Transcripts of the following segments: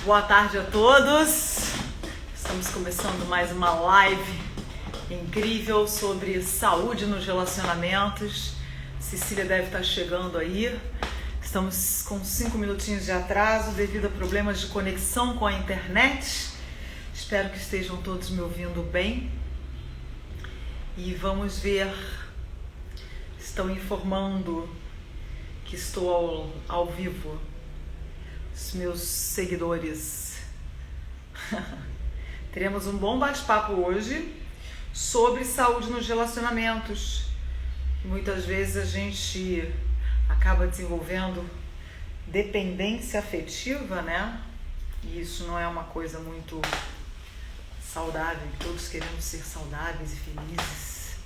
Boa tarde a todos. Estamos começando mais uma live incrível sobre saúde nos relacionamentos. Cecília deve estar chegando aí. Estamos com 5 minutinhos de atraso devido a problemas de conexão com a internet. Espero que estejam todos me ouvindo bem. E vamos ver. Estão informando que estou ao vivo. Os meus seguidores. Teremos um bom bate-papo hoje sobre saúde nos relacionamentos. Muitas vezes a gente acaba desenvolvendo dependência afetiva, né? E isso não é uma coisa muito saudável. Todos queremos ser saudáveis e felizes.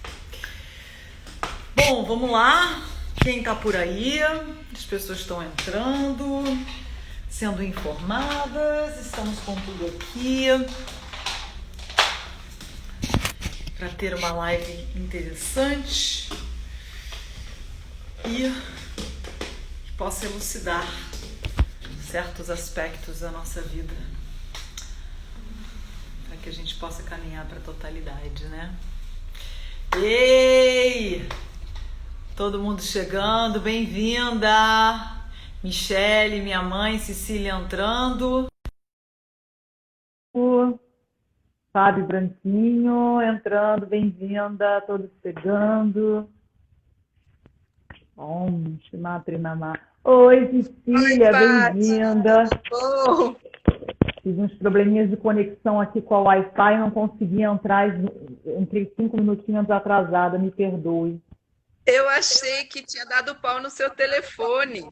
Bom, vamos lá. Quem tá por aí? As pessoas estão entrando, sendo informadas. Estamos com tudo aqui para ter uma live interessante e que possa elucidar certos aspectos da nossa vida, para que a gente possa caminhar para a totalidade, né? Ei! Todo mundo chegando, bem-vinda! Michele, minha mãe, Cecília entrando. Fábio Branquinho entrando, bem-vinda, todos chegando. Om Shri Namah. Oi, Cecília, bem-vinda. Oh. Tive uns probleminhas de conexão aqui com a Wi-Fi, não consegui entrar, entrei 5 minutinhos atrasada, me perdoe. Eu achei que tinha dado pau no seu telefone.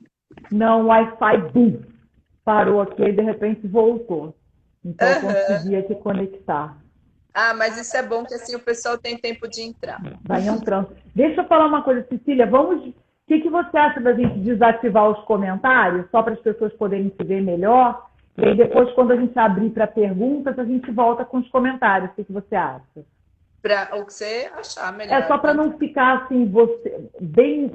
Não, o Wi-Fi parou aqui e de repente voltou. Então eu consegui aqui conectar. Ah, mas isso é bom que assim o pessoal tem tempo de entrar. Vai entrando. Deixa eu falar uma coisa, Cecília, O que você acha da gente desativar os comentários, só para as pessoas poderem se ver melhor? E aí depois, quando a gente abrir para perguntas, a gente volta com os comentários. O que você acha? Para o que você achar melhor. É só para não ficar assim, você bem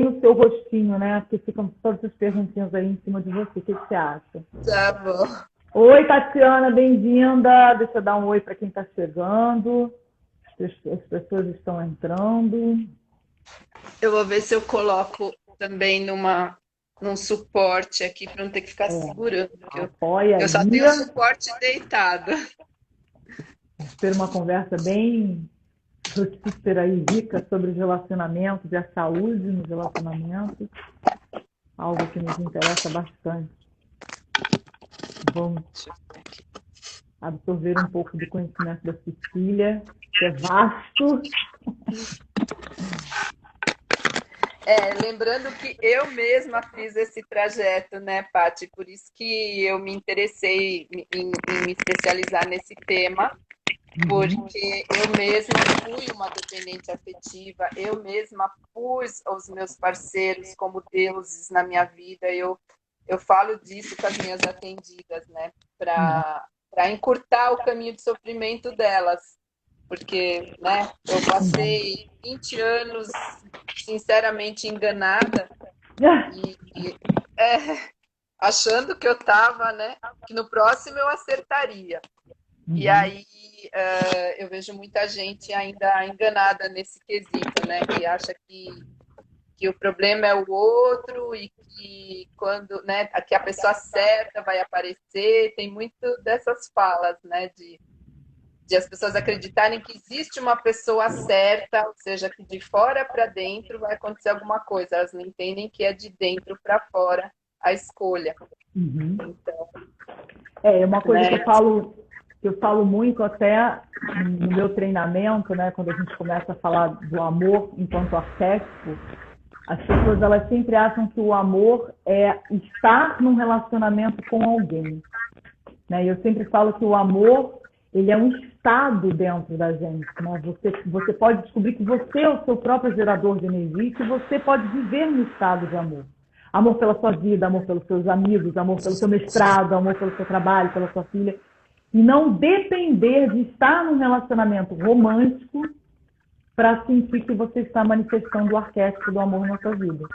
no seu rostinho, né? Porque ficam todas as perguntinhas aí em cima de você. O que você acha? Tá bom. Oi, Tatiana, bem-vinda. Deixa eu dar um oi para quem está chegando. As pessoas estão entrando. Eu vou ver se eu coloco também num suporte aqui para não ter que ficar segurando. Eu só tenho suporte deitado. Ter uma conversa bem frutífera e rica sobre os relacionamentos e a saúde nos relacionamentos. Algo que nos interessa bastante. Vamos absorver um pouco do conhecimento da Cecília, que é vasto. Lembrando que eu mesma fiz esse trajeto, né, Paty? Por isso que eu me interessei em me especializar nesse tema, porque eu mesma fui uma dependente afetiva, eu mesma pus os meus parceiros como deuses na minha vida. Eu falo disso com as minhas atendidas, né, para encurtar o caminho de sofrimento delas. Porque, né, eu passei 20 anos sinceramente enganada e achando que eu estava, né, que no próximo eu acertaria. E aí eu vejo muita gente ainda enganada nesse quesito, né, que acha que o problema é o outro e que quando, né, que a pessoa certa vai aparecer. Tem muito dessas falas, né, de as pessoas acreditarem que existe uma pessoa certa, ou seja, que de fora para dentro vai acontecer alguma coisa. Elas não entendem que é de dentro para fora a escolha. Então, é uma coisa que eu falo muito até no meu treinamento, né, quando a gente começa a falar do amor enquanto arquétipo. As pessoas, elas sempre acham que o amor é estar num relacionamento com alguém, né? E eu sempre falo que o amor, ele é um estado dentro da gente, né? Você pode descobrir que você é o seu próprio gerador de energia e que você pode viver no estado de amor. Amor pela sua vida, amor pelos seus amigos, amor pelo seu mestrado, amor pelo seu trabalho, pela sua filha. E não depender de estar num relacionamento romântico para sentir que você está manifestando o arquétipo do amor na sua vida.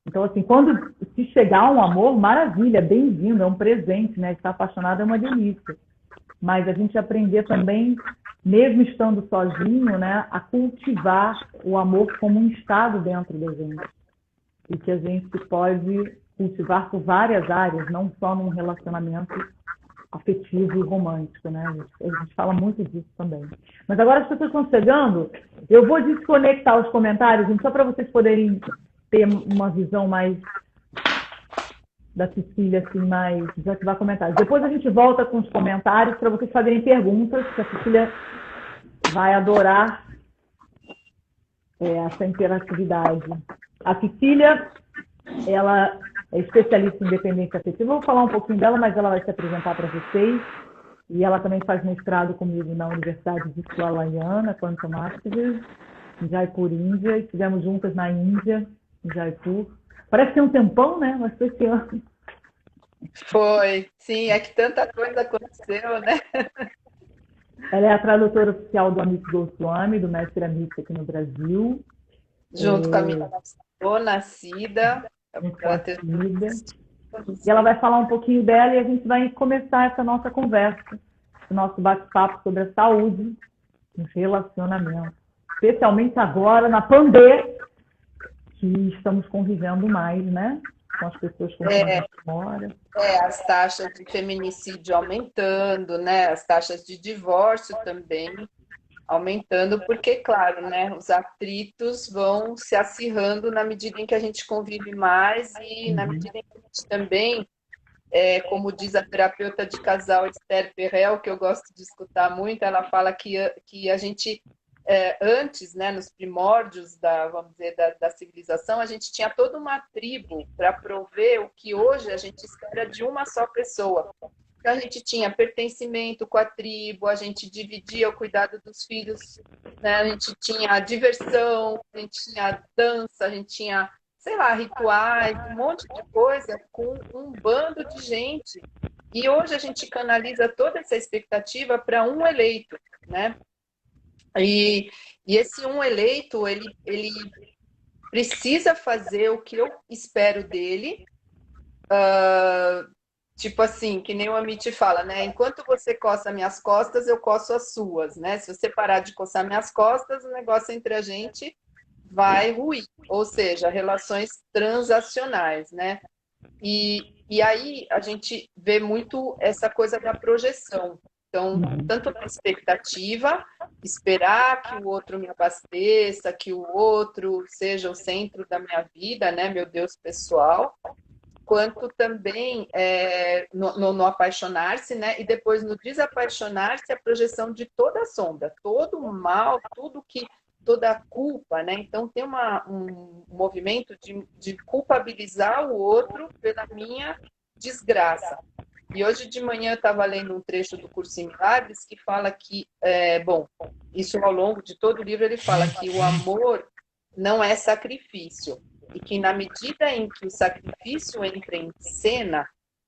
Então, assim, quando se chegar um amor, maravilha, bem-vindo, é um presente, né? Estar apaixonado é uma delícia. Mas a gente aprender também, mesmo estando sozinho, né, a cultivar o amor como um estado dentro da gente. E que a gente pode cultivar por várias áreas, não só num relacionamento afetivo e romântico, né? A gente fala muito disso também. Mas agora as pessoas estão chegando, eu vou desconectar os comentários, gente, só para vocês poderem ter uma visão mais da Cecília, assim, mais desativar comentários. Depois a gente volta com os comentários para vocês fazerem perguntas, que a Cecília vai adorar essa interatividade. A Cecília, ela é especialista em dependência afetiva. Eu vou falar um pouquinho dela, mas ela vai se apresentar para vocês. E ela também faz mestrado comigo na Universidade de Swalahayana, Quantum Activism, em Jaipur, Índia. E estivemos juntas na Índia, em Jaipur. Parece que tem um tempão, né? Mas foi esse ano. Foi, sim, é que tanta coisa aconteceu, né? Ela é a tradutora oficial do Amit Goswami, do mestre Amit aqui no Brasil. Junto com a minha nascida. E ela vai falar um pouquinho dela e a gente vai começar essa nossa conversa, o nosso bate-papo sobre a saúde nos relacionamentos. Especialmente agora, na pandemia, que estamos convivendo mais, né? Com as pessoas com memória. As taxas de feminicídio aumentando, né? As taxas de divórcio também aumentando, porque, claro, né? Os atritos vão se acirrando na medida em que a gente convive mais e na medida em que a gente também, como diz a terapeuta de casal Esther Perel, que eu gosto de escutar muito, ela fala que a gente antes, né, nos primórdios vamos dizer, da civilização, a gente tinha toda uma tribo para prover o que hoje a gente espera de uma só pessoa. Então, a gente tinha pertencimento com a tribo, a gente dividia o cuidado dos filhos, né, a gente tinha a diversão, a gente tinha a dança, a gente tinha, sei lá, rituais, um monte de coisa com um bando de gente. E hoje a gente canaliza toda essa expectativa para um eleito, né? E esse um eleito, ele precisa fazer o que eu espero dele, tipo assim, que nem o Amit fala, né? Enquanto você coça minhas costas, eu coço as suas, né? Se você parar de coçar minhas costas, o negócio entre a gente vai ruir, ou seja, relações transacionais, né? E aí a gente vê muito essa coisa da projeção. Então, tanto na expectativa, esperar que o outro me abasteça, que o outro seja o centro da minha vida, né, meu Deus pessoal, quanto também no apaixonar-se, né, e depois no desapaixonar-se, a projeção de toda a sombra, todo o mal, toda a culpa, né? Então tem um movimento de culpabilizar o outro pela minha desgraça. E hoje de manhã eu estava lendo um trecho do Curso em Milagres que fala que, isso ao longo de todo o livro ele fala que o amor não é sacrifício e que na medida em que o sacrifício entra em cena,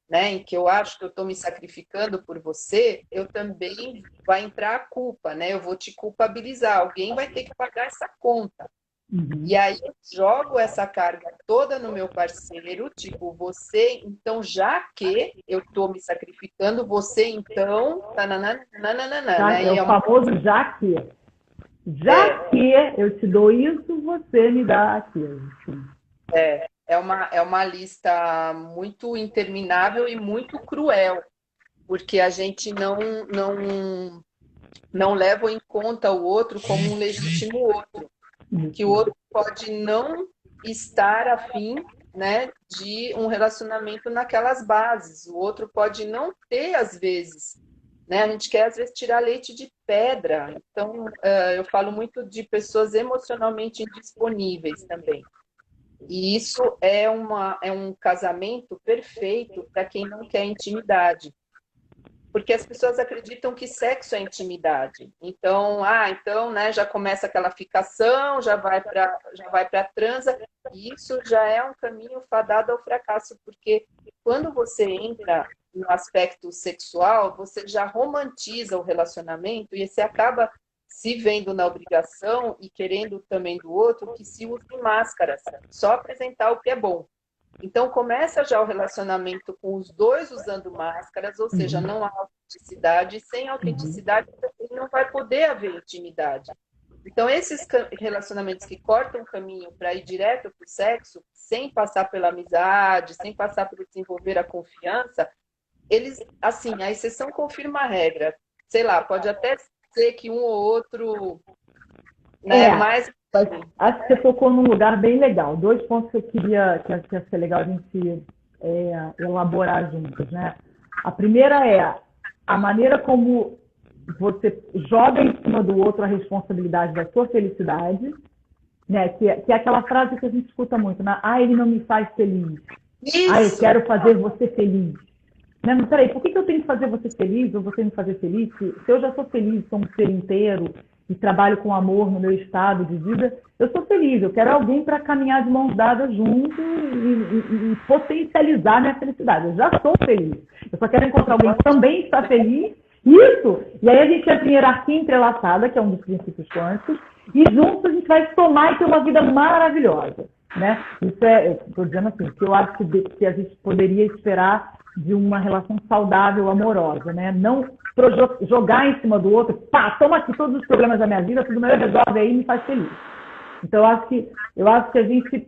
né, em que eu acho que eu estou me sacrificando por você, eu também vai entrar a culpa, né? Eu vou te culpabilizar, alguém vai ter que pagar essa conta. E aí eu jogo essa carga toda no meu parceiro, tipo, você, então, já que eu estou me sacrificando, você, então, né? É o famoso já que. Já que eu te dou isso, você me dá aquilo. É uma lista muito interminável e muito cruel, porque a gente não leva em conta o outro como um legítimo outro. Que o outro pode não estar afim, né, de um relacionamento naquelas bases. O outro pode não ter, às vezes. Né? A gente quer, às vezes, tirar leite de pedra. Então, eu falo muito de pessoas emocionalmente indisponíveis também. E isso é um casamento perfeito para quem não quer intimidade. Porque as pessoas acreditam que sexo é intimidade. Então, né, já começa aquela ficação, já vai para transa, e isso já é um caminho fadado ao fracasso, porque quando você entra no aspecto sexual, você já romantiza o relacionamento e você acaba se vendo na obrigação e querendo também do outro que se use máscaras, só apresentar o que é bom. Então, começa já o relacionamento com os dois usando máscaras, ou seja, não há autenticidade, e sem autenticidade também não vai poder haver intimidade. Então, esses relacionamentos que cortam o caminho para ir direto para o sexo, sem passar pela amizade, sem passar por desenvolver a confiança, eles, assim, a exceção confirma a regra. Sei lá, pode até ser que um ou outro, né, mais... Acho que você tocou num lugar bem legal. 2 pontos que eu queria, que ia ser legal a gente elaborar juntos, né? A primeira é a maneira como você joga em cima do outro a responsabilidade da sua felicidade, né? Que é aquela frase que a gente escuta muito, né? Ah, ele não me faz feliz. Isso. Ah, eu quero fazer você feliz. Né? Mas peraí, por que eu tenho que fazer você feliz ou você me fazer feliz? Se eu já sou feliz, sou um ser inteiro e trabalho com amor no meu estado de vida, eu sou feliz. Eu quero alguém para caminhar de mãos dadas junto e potencializar minha felicidade. Eu já sou feliz. Eu só quero encontrar alguém que também está feliz. Isso! E aí a gente entra em hierarquia entrelaçada, que é um dos princípios quânticos, e juntos a gente vai somar e ter uma vida maravilhosa. Né? Isso estou dizendo assim, que eu acho que a gente poderia esperar de uma relação saudável, amorosa, né? Não jogar em cima do outro, pá, toma aqui todos os problemas da minha vida, tudo meu resolve aí e me faz feliz. Então, eu acho que a gente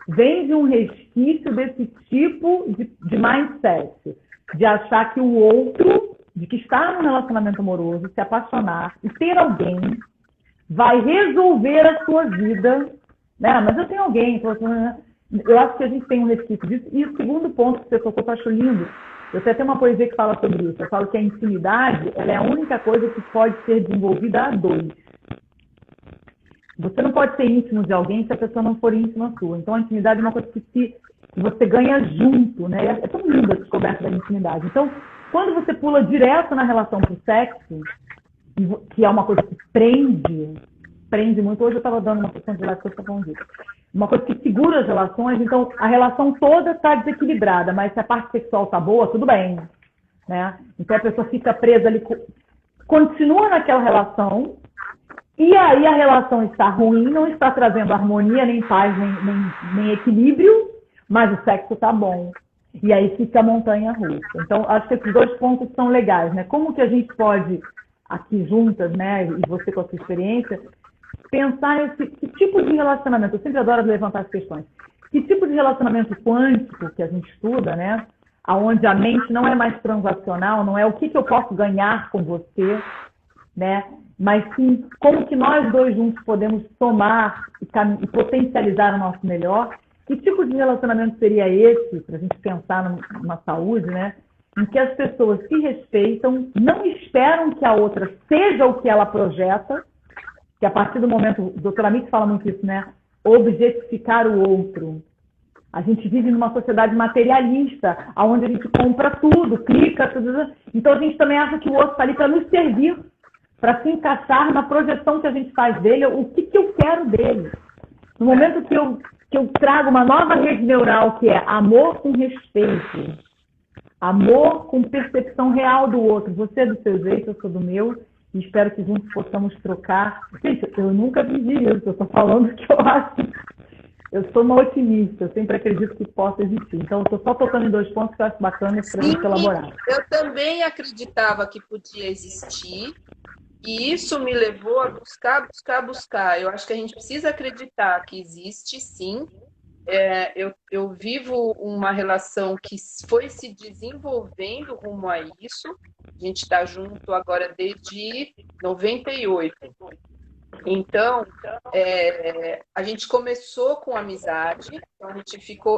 vem de um resquício desse tipo de mindset, de achar que o outro, de que estar num relacionamento amoroso, se apaixonar e ter alguém, vai resolver a sua vida, né? Mas eu tenho alguém, então, eu acho que a gente tem um resquício disso. E o segundo ponto que você tocou, eu acho lindo. Eu tenho até uma poesia que fala sobre isso. Eu falo que a intimidade ela é a única coisa que pode ser desenvolvida a dois. Você não pode ser íntimo de alguém se a pessoa não for íntima sua. Então, a intimidade é uma coisa que você ganha junto, né? É tão linda a descoberta da intimidade. Então, quando você pula direto na relação para o sexo, que é uma coisa que prende muito. Hoje eu estava dando uma questão de relação que eu estava falando disso. Uma coisa que segura as relações, então a relação toda está desequilibrada, mas se a parte sexual está boa, tudo bem. Né? Então a pessoa fica presa ali, continua naquela relação, e aí a relação está ruim, não está trazendo harmonia, nem paz, nem equilíbrio, mas o sexo está bom. E aí fica a montanha russa. Então, acho que esses 2 pontos são legais. Né? Como que a gente pode, aqui juntas, né, e você com a sua experiência, pensar que tipo de relacionamento, eu sempre adoro levantar as questões, que tipo de relacionamento quântico que a gente estuda, né, onde a mente não é mais transacional, não é o que eu posso ganhar com você, né, mas sim como que nós dois juntos podemos somar e potencializar o nosso melhor. Que tipo de relacionamento seria esse, para a gente pensar numa saúde, né, em que as pessoas se respeitam, não esperam que a outra seja o que ela projeta, que a partir do momento, o doutor Amit fala muito isso, né? Objetificar o outro. A gente vive numa sociedade materialista, onde a gente compra tudo, clica, tudo. Então a gente também acha que o outro está ali para nos servir, para se encaixar na projeção que a gente faz dele, o que eu quero dele. No momento que eu trago uma nova rede neural, que é amor com respeito, amor com percepção real do outro, você é do seu jeito, eu sou do meu, e espero que juntos possamos trocar. Gente, eu nunca vivi isso, eu estou falando que eu acho. Eu sou uma otimista, eu sempre acredito que possa existir. Então, eu estou só tocando em 2 pontos que eu acho bacana para a gente elaborar. Eu também acreditava que podia existir, e isso me levou a buscar. Eu acho que a gente precisa acreditar que existe, sim. Eu vivo uma relação que foi se desenvolvendo rumo a isso. A gente está junto agora desde 98. Então, a gente começou com amizade, então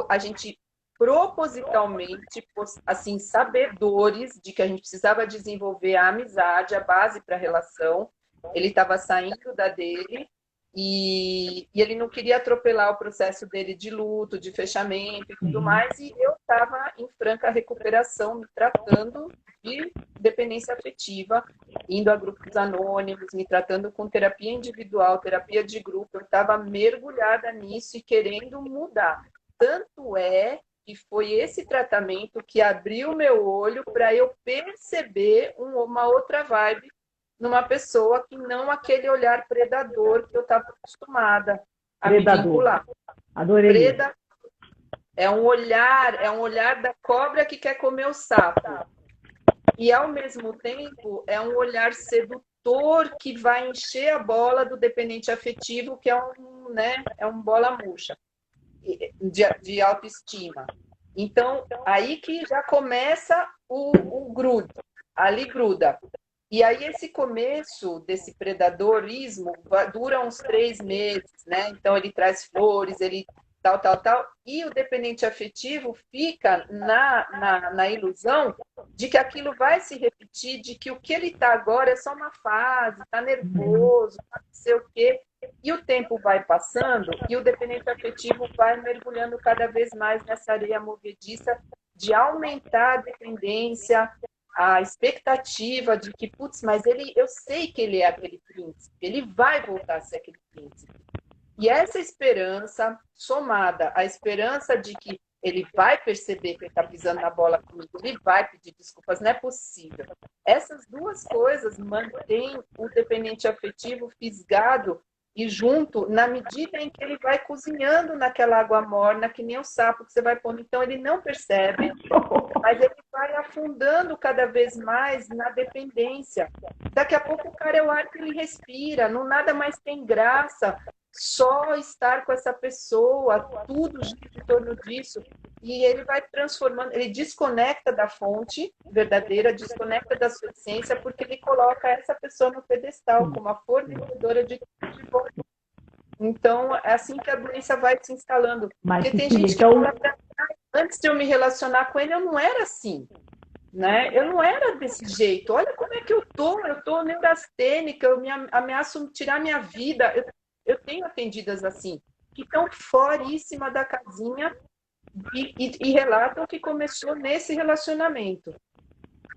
a gente propositalmente, assim, sabedores de que a gente precisava desenvolver a amizade, a base para a relação. Ele estava saindo da dele e ele não queria atropelar o processo dele de luto, de fechamento e tudo mais, e eu estava em franca recuperação, me tratando de dependência afetiva, indo a grupos anônimos, me tratando com terapia individual, terapia de grupo. Eu estava mergulhada nisso e querendo mudar. Tanto é que foi esse tratamento que abriu meu olho para eu perceber uma outra vibe numa pessoa que não aquele olhar predador que eu estava acostumada a Predador. me vincular. Adorei. Predador. É um olhar da cobra que quer comer o sapo. E, ao mesmo tempo, é um olhar sedutor que vai encher a bola do dependente afetivo, que é um bola murcha de autoestima. Então, aí que já começa o grudo. Ali gruda. E aí, esse começo desse predadorismo dura uns 3 meses, né? Então, ele traz flores, ele tal. E o dependente afetivo fica na ilusão de que aquilo vai se repetir, de que o que ele está agora é só uma fase, está nervoso, não sei o quê. E o tempo vai passando e o dependente afetivo vai mergulhando cada vez mais nessa areia movediça de aumentar a dependência, a expectativa de que, putz, mas eu sei que ele é aquele príncipe, ele vai voltar a ser aquele príncipe. E essa esperança, somada à esperança de que ele vai perceber que ele está pisando na bola comigo, ele vai pedir desculpas, não é possível. Essas duas coisas mantêm o dependente afetivo fisgado e junto na medida em que ele vai cozinhando naquela água morna, que nem o sapo que você vai pondo. Então, ele não percebe, mas ele vai afundando cada vez mais na dependência. Daqui a pouco o cara é o ar que ele respira, não nada mais tem graça, só estar com essa pessoa, tudo gira em torno disso. E ele vai transformando, ele desconecta da fonte verdadeira, desconecta da sua essência, porque ele coloca essa pessoa no pedestal, como a fornecedora de voto. Então, é assim que a doença vai se instalando. Mas, porque tem gente que fala pra mim, antes de eu me relacionar com ele, eu não era assim. Né? Eu não era desse jeito. Olha como é que eu tô neurastênica, eu me ameaço tirar minha vida. Eu tenho atendidas assim, que estão foríssima da casinha e relatam que começou nesse relacionamento.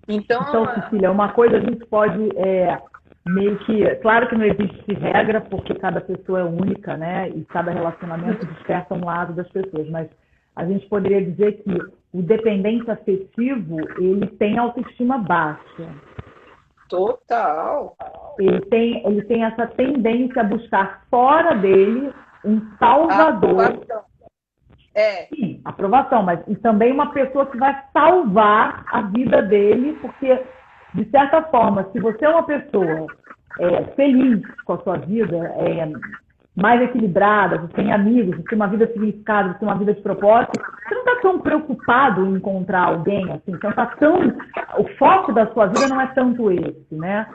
Então, Cecília, uma coisa a gente pode meio que... Claro que não existe regra, porque cada pessoa é única, né? E cada relacionamento desperta um lado das pessoas. Mas a gente poderia dizer que o dependente afetivo, ele tem autoestima baixa. Total. Ele tem essa tendência a buscar fora dele um salvador. Sim, aprovação, mas e também uma pessoa que vai salvar a vida dele, porque, de certa forma, se você é uma pessoa feliz com a sua vida, mais equilibrada, você tem amigos, você tem uma vida significada, você tem uma vida de propósito, você não está tão preocupado em encontrar alguém, assim, você não tá tão... O foco da sua vida não é tanto esse, né?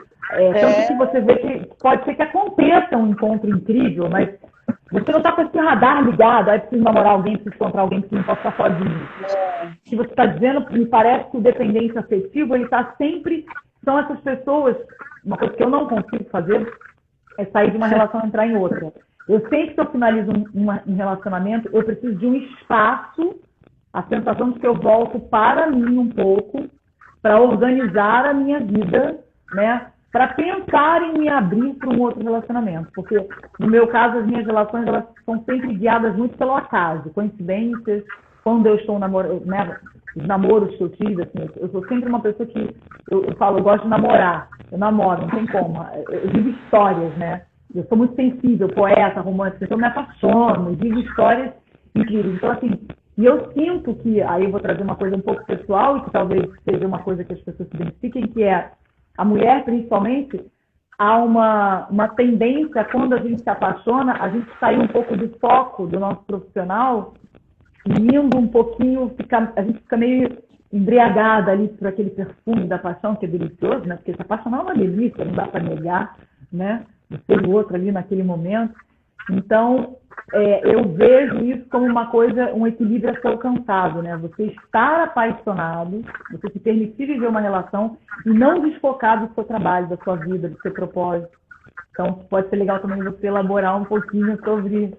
Tanto que você vê que pode ser que aconteça um encontro incrível, mas você não está com esse radar ligado, aí preciso namorar alguém, preciso encontrar alguém, preciso não posso ficar sozinho. O que você está dizendo, me parece que o dependente afetivo, ele está sempre... São essas pessoas, uma coisa que eu não consigo fazer é sair de uma relação e entrar em outra. Eu sempre que eu finalizo um relacionamento, eu preciso de um espaço, a sensação de que eu volto para mim um pouco, para organizar a minha vida, né? Para pensar em me abrir para um outro relacionamento. Porque, no meu caso, as minhas relações elas são sempre guiadas muito pelo acaso, coincidências. Quando eu estou namorando, né? Os namoros que eu tive, assim, eu sou sempre uma pessoa que, eu falo, eu gosto de namorar. Eu namoro, não tem como. Eu vivo histórias, né? Eu sou muito sensível, poeta, romântica, então eu me apaixono, vivo histórias incríveis. Então, assim, e eu sinto que, aí eu vou trazer uma coisa um pouco pessoal, e que talvez seja uma coisa que as pessoas se identifiquem, que é a mulher, principalmente, há uma tendência, quando a gente se apaixona, a gente sair um pouco do foco do nosso profissional, e indo um pouquinho, a gente fica meio embriagada ali por aquele perfume da paixão, que é delicioso, né? Porque se apaixonar é uma delícia, não dá para negar, né? Ser o outro ali naquele momento. Então, eu vejo isso como uma coisa, um equilíbrio a ser alcançado, né? Você estar apaixonado, você se permitir viver uma relação e não desfocar do seu trabalho, da sua vida, do seu propósito. Então, pode ser legal também você elaborar um pouquinho sobre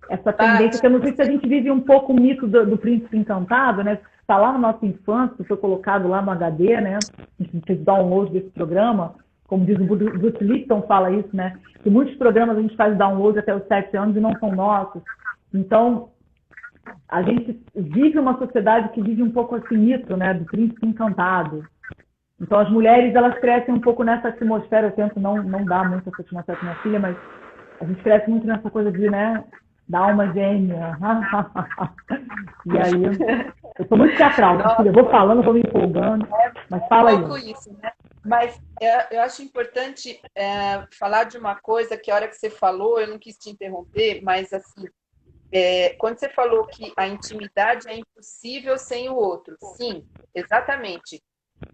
essa tendência, que eu não sei se a gente vive um pouco o mito do príncipe encantado, né? Está lá na nossa infância, foi colocado lá no HD, né? A gente fez download desse programa. Como diz o Bruce Lipton, fala isso, né? Que muitos programas a gente faz download até os 7 anos e não são nossos. Então, a gente vive uma sociedade que vive um pouco esse mito, né? Do príncipe encantado. Então, as mulheres, elas crescem um pouco nessa atmosfera. Eu tento não dar muito essa atmosfera para minha filha, mas a gente cresce muito nessa coisa de, né, da alma gêmea. E aí, eu sou muito teatral, minha filha. Eu vou falando, vou me empolgando, mas fala aí. Isso, né? Mas eu acho importante falar de uma coisa que a hora que você falou, eu não quis te interromper, mas assim, quando você falou que a intimidade é impossível sem o outro, sim, exatamente.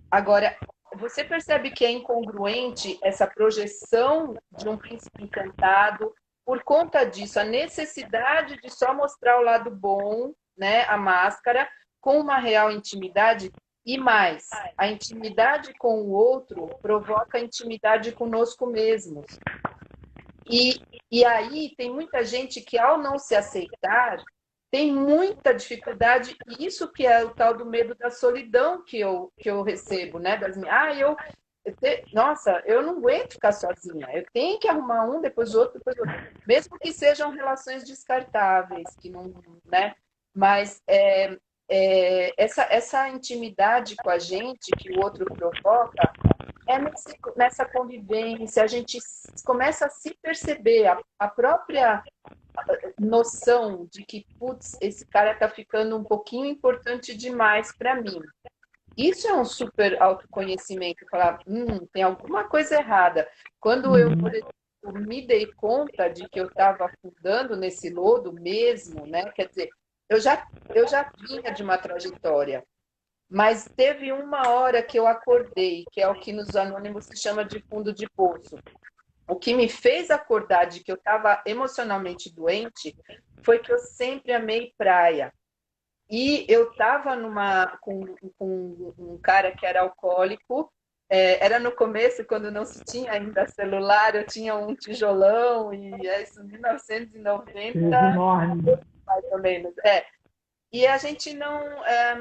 Agora, você percebe que é incongruente essa projeção de um príncipe encantado por conta disso, a necessidade de só mostrar o lado bom, né, a máscara, com uma real intimidade, e mais, a intimidade com o outro provoca intimidade conosco mesmos. E aí tem muita gente que, ao não se aceitar, tem muita dificuldade, e isso que é o tal do medo da solidão que eu recebo, né? Nossa, eu não aguento ficar sozinha, eu tenho que arrumar um, depois outro, mesmo que sejam relações descartáveis, que não, né? Mas essa intimidade com a gente que o outro provoca é nessa convivência, a gente começa a se perceber, a própria noção de que, putz, esse cara está ficando um pouquinho importante demais para mim. Isso é um super autoconhecimento, falar, tem alguma coisa errada. Quando eu, por exemplo, me dei conta de que eu estava afundando nesse lodo mesmo, né? Quer dizer, eu já vinha de uma trajetória, mas teve uma hora que eu acordei, que é o que nos anônimos se chama de fundo de poço. O que me fez acordar de que eu estava emocionalmente doente foi que eu sempre amei praia. E eu estava com um cara que era alcoólico, era no começo, quando não se tinha ainda celular, eu tinha um tijolão, e isso em 1990, mais ou menos. E a gente não...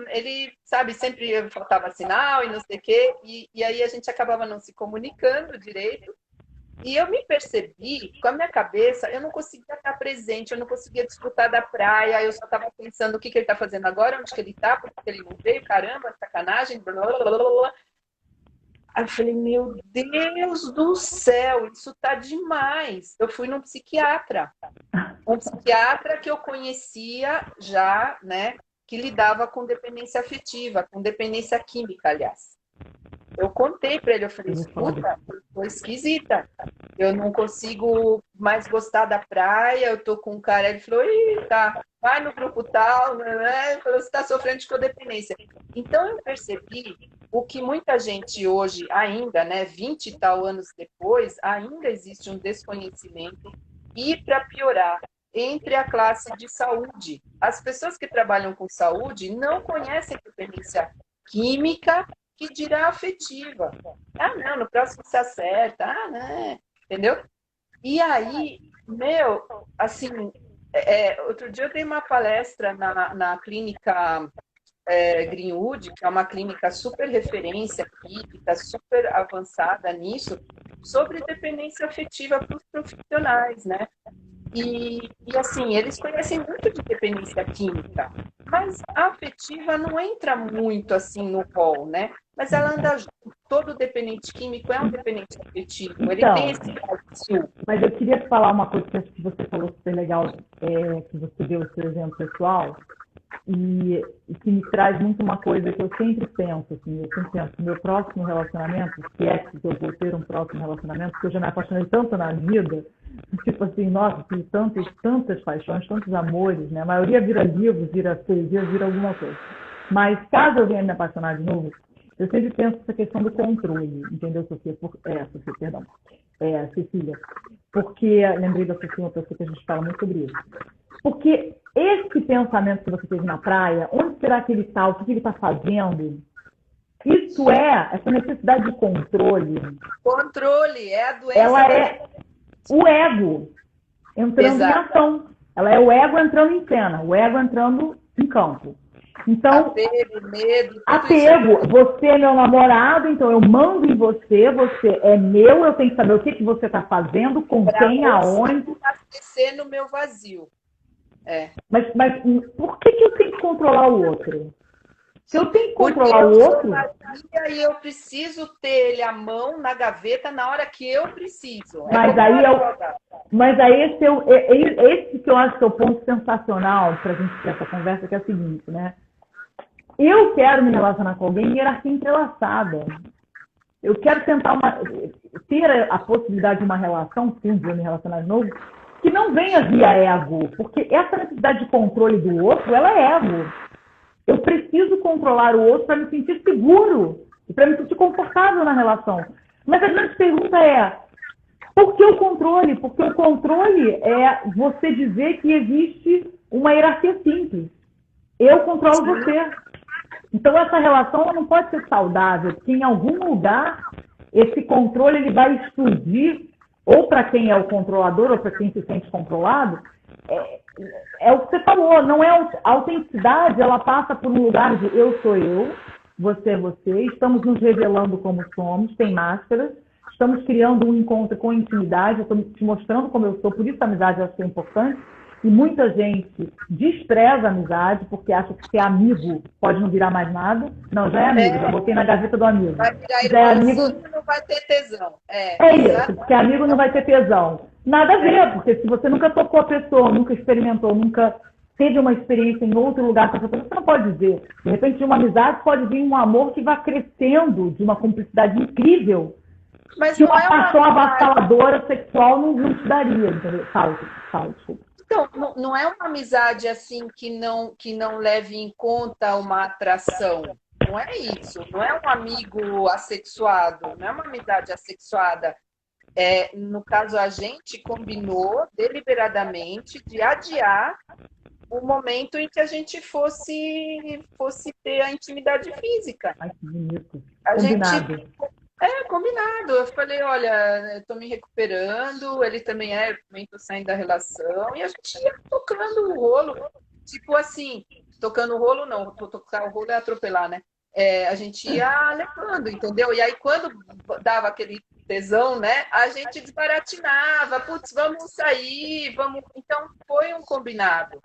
ele, sabe, sempre faltava sinal e não sei o quê, e aí a gente acabava não se comunicando direito. E eu me percebi, com a minha cabeça, eu não conseguia estar presente, eu não conseguia desfrutar da praia, eu só estava pensando o que ele está fazendo agora, onde que ele está, por que ele não veio, caramba, sacanagem, blá, blá, blá, blá. Aí eu falei, meu Deus do céu, isso tá demais. Eu fui num psiquiatra. Um psiquiatra que eu conhecia já, né, que lidava com dependência afetiva, com dependência química, aliás. Eu contei para ele, eu falei, escuta, eu tô esquisita. Eu não consigo mais gostar da praia, eu tô com um cara, ele falou, tá, vai no grupo tal, né? Ele falou, você tá sofrendo de codependência. Então eu percebi o que muita gente hoje ainda, né, 20 e tal anos depois, ainda existe um desconhecimento e, para piorar, entre a classe de saúde. As pessoas que trabalham com saúde não conhecem dependência química, que dirá afetiva. Ah, não, no próximo se acerta. Ah, né? Entendeu? E aí, assim, outro dia eu dei uma palestra na clínica Greenwood, que é uma clínica super referência clínica, super avançada nisso, sobre dependência afetiva para os profissionais, né? E assim, eles conhecem muito de dependência química, mas a afetiva não entra muito assim no rol, né? Mas ela anda junto. Todo dependente químico é um dependente afetivo. Ele tem esse perfil. Mas eu queria falar uma coisa que você falou super legal, que você deu o seu exemplo pessoal, e que me traz muito uma coisa que eu sempre penso, assim, no meu próximo relacionamento, se é que eu vou ter um próximo relacionamento, porque eu já me apaixonei tanto na vida, tipo assim, nossa, tive tantas paixões, tantos amores, né? A maioria vira livro, vira poesia, vira alguma coisa. Mas caso eu venha me apaixonar de novo, eu sempre penso essa questão do controle, entendeu, Sofia? Cecília. Porque, lembrei da Sofia, uma pessoa que a gente fala muito sobre isso. Porque esse pensamento que você teve na praia, onde será que ele está, o que ele está fazendo, isso essa necessidade de controle. Controle, é a doença. Ela é o ego entrando em ação. Ela é o ego entrando em cena, o ego entrando em campo. Então, apego, você é meu namorado, então eu mando em você, você é meu, eu tenho que saber o que você está fazendo, com quem, aonde. Abastecer no meu vazio. Mas por que eu tenho que controlar o outro? Se eu tenho que Porque controlar eu o sou outro, vazia e eu preciso ter ele à mão na gaveta na hora que eu preciso. mas aí mas aí esse que eu acho que é o ponto sensacional para a gente ter essa conversa, que é o seguinte, né? Eu quero me relacionar com alguém em hierarquia entrelaçada. Eu quero ter a possibilidade de uma relação, se um dia eu me relacionar de novo, que não venha via ego, porque essa necessidade de controle do outro, ela é ego. Eu preciso controlar o outro para me sentir seguro e para me sentir confortável na relação. Mas a grande pergunta é, por que o controle? Porque o controle é você dizer que existe uma hierarquia simples. Eu controlo você. Então essa relação ela não pode ser saudável, porque em algum lugar esse controle ele vai explodir, ou para quem é o controlador, ou para quem se sente controlado. É o que você falou, não é a autenticidade, ela passa por um lugar de eu sou eu, você é você, estamos nos revelando como somos, tem máscaras, estamos criando um encontro com intimidade, eu estou te mostrando como eu sou, por isso a amizade eu acho que é importante. E muita gente despreza a amizade porque acha que ser amigo pode não virar mais nada. Não, já é amigo, já botei na gaveta do amigo. Vai virar Já é amigo, não vai ter tesão. isso, porque amigo não vai ter tesão. Nada a ver, porque se você nunca tocou a pessoa, nunca experimentou, nunca teve uma experiência em outro lugar com a pessoa, você não pode dizer. De repente, de uma amizade pode vir um amor que vai crescendo de uma cumplicidade incrível. Mas que não uma é uma paixão avassaladora sexual não te daria, entendeu? Fala, desculpa. Então, não é uma amizade assim que não leve em conta uma atração. Não é isso. Não é um amigo assexuado. Não é uma amizade assexuada. No caso, a gente combinou deliberadamente de adiar o momento em que a gente fosse ter a intimidade física. Ai, que bonito. A Combinado. gente combinado. Eu falei, olha, estou me recuperando, ele também eu também estou saindo da relação, e a gente ia tocando o rolo. Tipo assim, tocando o rolo não, tocar o rolo é atropelar, né? A gente ia levando, entendeu? E aí quando dava aquele tesão, né? A gente desbaratinava, putz, vamos sair, vamos. Então foi um combinado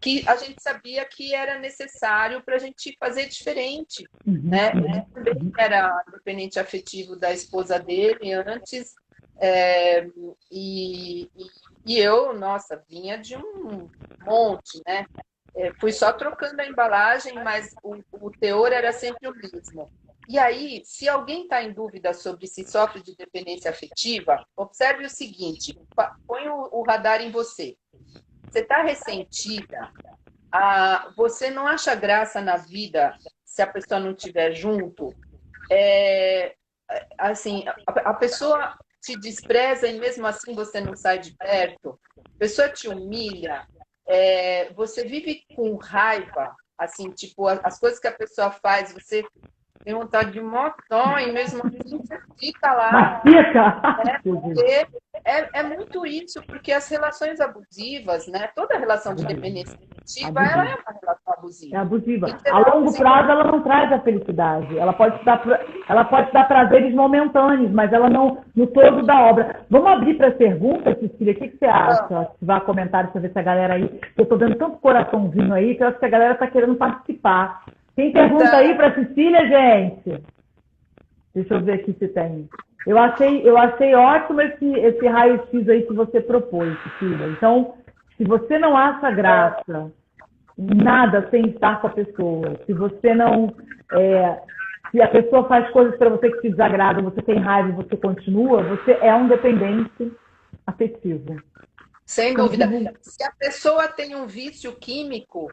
que a gente sabia que era necessário para a gente fazer diferente, né? Ele também era dependente afetivo da esposa dele antes, e eu, nossa, vinha de um monte, né? Fui só trocando a embalagem, mas o teor era sempre o mesmo. E aí, se alguém está em dúvida sobre se sofre de dependência afetiva, observe o seguinte, põe o radar em você. Você está ressentida, você não acha graça na vida se a pessoa não estiver junto? Assim, a pessoa te despreza e mesmo assim você não sai de perto? A pessoa te humilha? Você vive com raiva? Assim, tipo, as coisas que a pessoa faz, você tem vontade de motão e mesmo assim você fica lá. Mas fica! É muito isso, porque as relações abusivas, né? Toda relação de dependência afetiva, ela é uma relação abusiva. É abusiva. A longo prazo, ela não traz a felicidade. Ela pode te dar prazeres momentâneos, mas ela não no todo da obra. Vamos abrir para as perguntas, Cecília? O que você acha? Ativar comentários para ver se a galera aí... Eu estou dando tanto coraçãozinho aí que eu acho que a galera está querendo participar. Tem pergunta aí para Cecília, gente? Deixa eu ver aqui se tem. Eu achei ótimo esse raio-x aí que você propôs, Cecília. Então, se você não acha graça em nada sem estar com a pessoa, se você não... se a pessoa faz coisas para você que te desagradam, você tem raiva e você continua, você é um dependente afetivo. Sem dúvida. Se a pessoa tem um vício químico,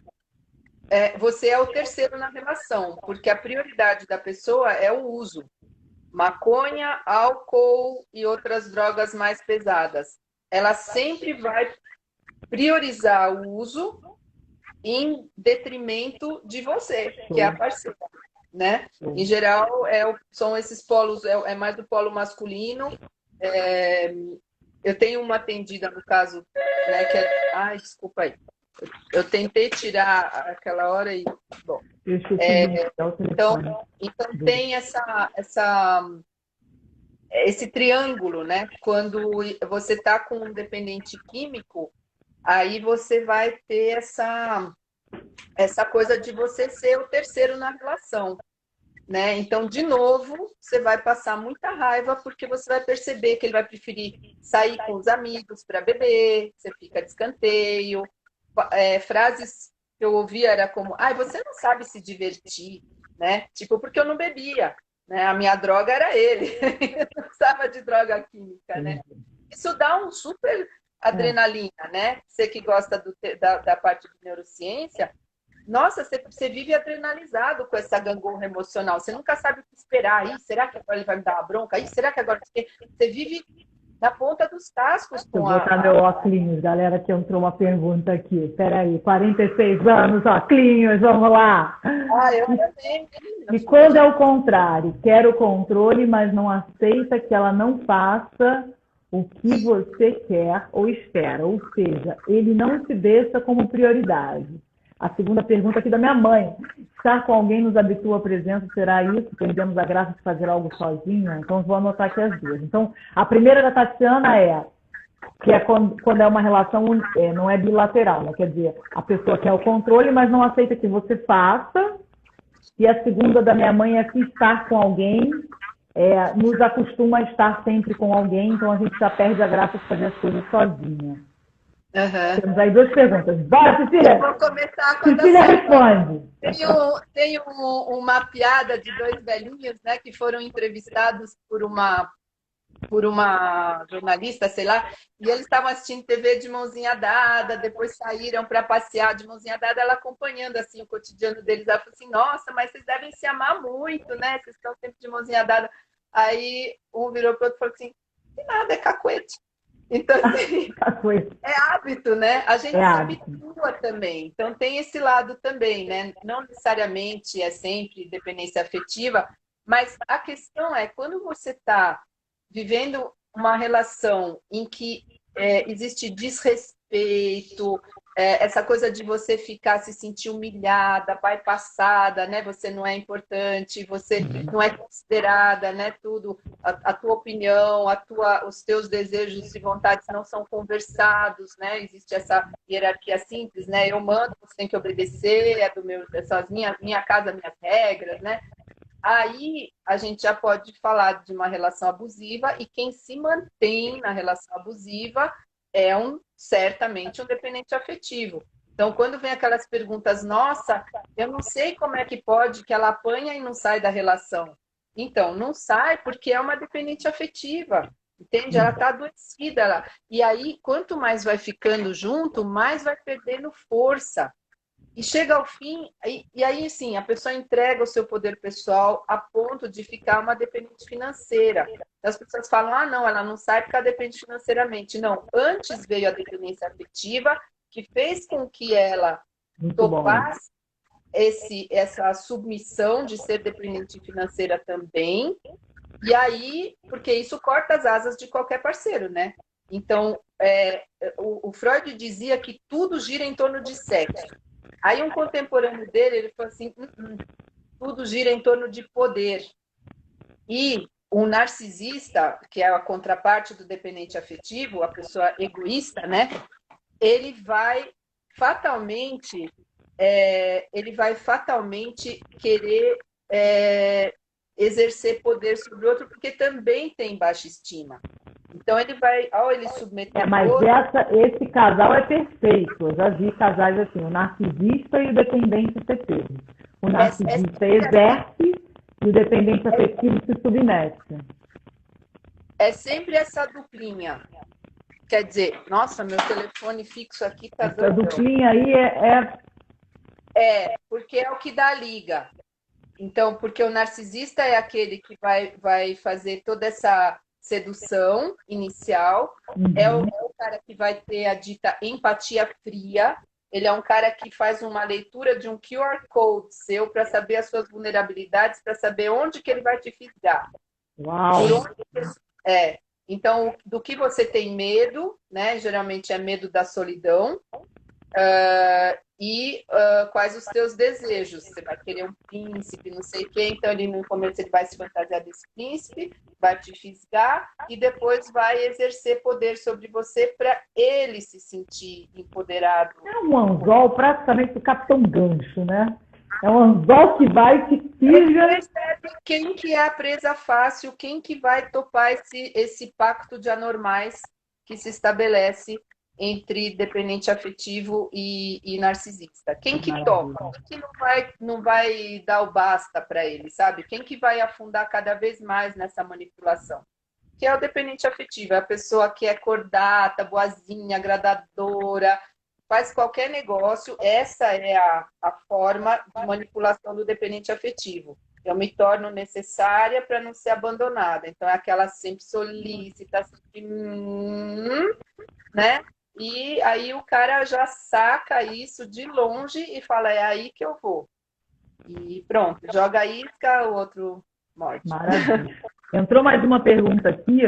você é o terceiro na relação, porque a prioridade da pessoa é o uso. Maconha, álcool e outras drogas mais pesadas. Ela sempre vai priorizar o uso em detrimento de você, que é a parceira, né? Em geral, são esses polos, é mais do polo masculino. Eu tenho uma atendida, no caso, né, que ai, desculpa aí. Eu tentei tirar aquela hora e... Bom, então tem esse triângulo, né? Quando você está com um dependente químico, aí você vai ter essa coisa de você ser o terceiro na relação, né? Então, de novo, você vai passar muita raiva porque você vai perceber que ele vai preferir sair com os amigos para beber, você fica de escanteio. Frases que eu ouvia era como, ai, você não sabe se divertir, né? Tipo, porque eu não bebia, né? A minha droga era ele, eu não precisava de droga química, né? Isso dá um super adrenalina, né? Você que gosta da parte de neurociência, nossa, você vive adrenalizado com essa gangorra emocional. Você nunca sabe o que esperar. Ih, será que agora ele vai me dar uma bronca? Ih, será que agora... Você vive na ponta dos cascos Deixa eu com botar meu óculos, galera, que entrou uma pergunta aqui. Peraí, 46 anos, óculos, vamos lá. Eu também. E quando é o contrário? Quer o controle, mas não aceita que ela não faça o que você quer ou espera. Ou seja, ele não se deixa como prioridade. A segunda pergunta aqui da minha mãe. Estar com alguém nos habitua à presença, será isso? Perdemos a graça de fazer algo sozinha? Então, vou anotar aqui as duas. Então, a primeira da Tatiana que é quando é uma relação, não é bilateral, né? Quer dizer, a pessoa quer o controle, mas não aceita que você faça. E a segunda da minha mãe é se estar com alguém, nos acostuma a estar sempre com alguém, então a gente já perde a graça de fazer as coisas sozinha. Uhum. Temos aí duas perguntas. Bora, Cecília! Eu vou começar com a Cecília responde. Tem uma piada de dois velhinhos, né, que foram entrevistados por uma jornalista, sei lá, e eles estavam assistindo TV de mãozinha dada, depois saíram para passear de mãozinha dada, ela acompanhando assim o cotidiano deles. Ela falou assim: nossa, mas vocês devem se amar muito, né? Vocês estão sempre de mãozinha dada. Aí um virou para o outro e falou assim: de nada, é cacuete. Então, assim, é hábito, né? A gente se habitua também. Então, tem esse lado também, né? Não necessariamente é sempre dependência afetiva, mas a questão é, quando você está vivendo uma relação em que existe desrespeito, essa coisa de você ficar, se sentir humilhada, bypassada, né? Você não é importante, você não é considerada, né? Tudo, a tua opinião, os teus desejos e vontades não são conversados, né? Existe essa hierarquia simples, né? Eu mando, você tem que obedecer, minha casa, minhas regras, né? Aí a gente já pode falar de uma relação abusiva, e quem se mantém na relação abusiva é certamente um dependente afetivo. Então, quando vem aquelas perguntas, nossa, eu não sei como é que pode que ela apanha e não sai da relação. Então, não sai porque é uma dependente afetiva, entende? Ela está adoecida. E aí, quanto mais vai ficando junto, mais vai perdendo força. E chega ao fim, e aí sim, a pessoa entrega o seu poder pessoal a ponto de ficar uma dependente financeira. As pessoas falam, ah, não, ela não sai porque ela depende financeiramente. Não, antes veio a dependência afetiva, que fez com que ela topasse essa submissão de ser dependente financeira também. E aí, porque isso corta as asas de qualquer parceiro, né? Então, o Freud dizia que tudo gira em torno de sexo. Aí um contemporâneo dele, ele falou assim, tudo gira em torno de poder. E o narcisista, que é a contraparte do dependente afetivo, a pessoa egoísta, né? Ele vai fatalmente querer exercer poder sobre o outro, porque também tem baixa estima. Então ele vai, ao ele submeter mas esse casal é perfeito. Eu já vi casais assim, o narcisista e o dependente afetivo. O narcisista exerce e o dependente afetivo se submete. É sempre essa duplinha. Quer dizer, nossa, meu telefone fixo aqui tá doido. Essa duplinha aí porque é o que dá liga. Então, porque o narcisista é aquele que vai fazer toda essa sedução inicial, é o cara que vai ter a dita empatia fria, ele é um cara que faz uma leitura de um QR Code seu para saber as suas vulnerabilidades, para saber onde que ele vai te fisgar. Uau! Então, do que você tem medo, né? Geralmente é medo da solidão, quais os teus desejos. Você vai querer um príncipe, não sei o quê, então ele no começo ele vai se fantasiar desse príncipe, vai te fisgar e depois vai exercer poder sobre você para ele se sentir empoderado. É um anzol praticamente o Capitão Gancho, né? É um anzol que vai, que pija. Percebe quem que é a presa fácil, quem que vai topar esse pacto de anormais que se estabelece entre dependente afetivo e narcisista. Quem que topa? Quem que não vai dar o basta para ele, sabe? Quem que vai afundar cada vez mais nessa manipulação? Que é o dependente afetivo, é a pessoa que é cordata, boazinha, agradadora, faz qualquer negócio. Essa é a forma de manipulação do dependente afetivo. Eu me torno necessária para não ser abandonada. Então, é aquela sempre solícita, sempre... né? E aí o cara já saca isso de longe e fala, é aí que eu vou. E pronto, joga a isca, o outro morte. Maravilha. Entrou mais uma pergunta aqui,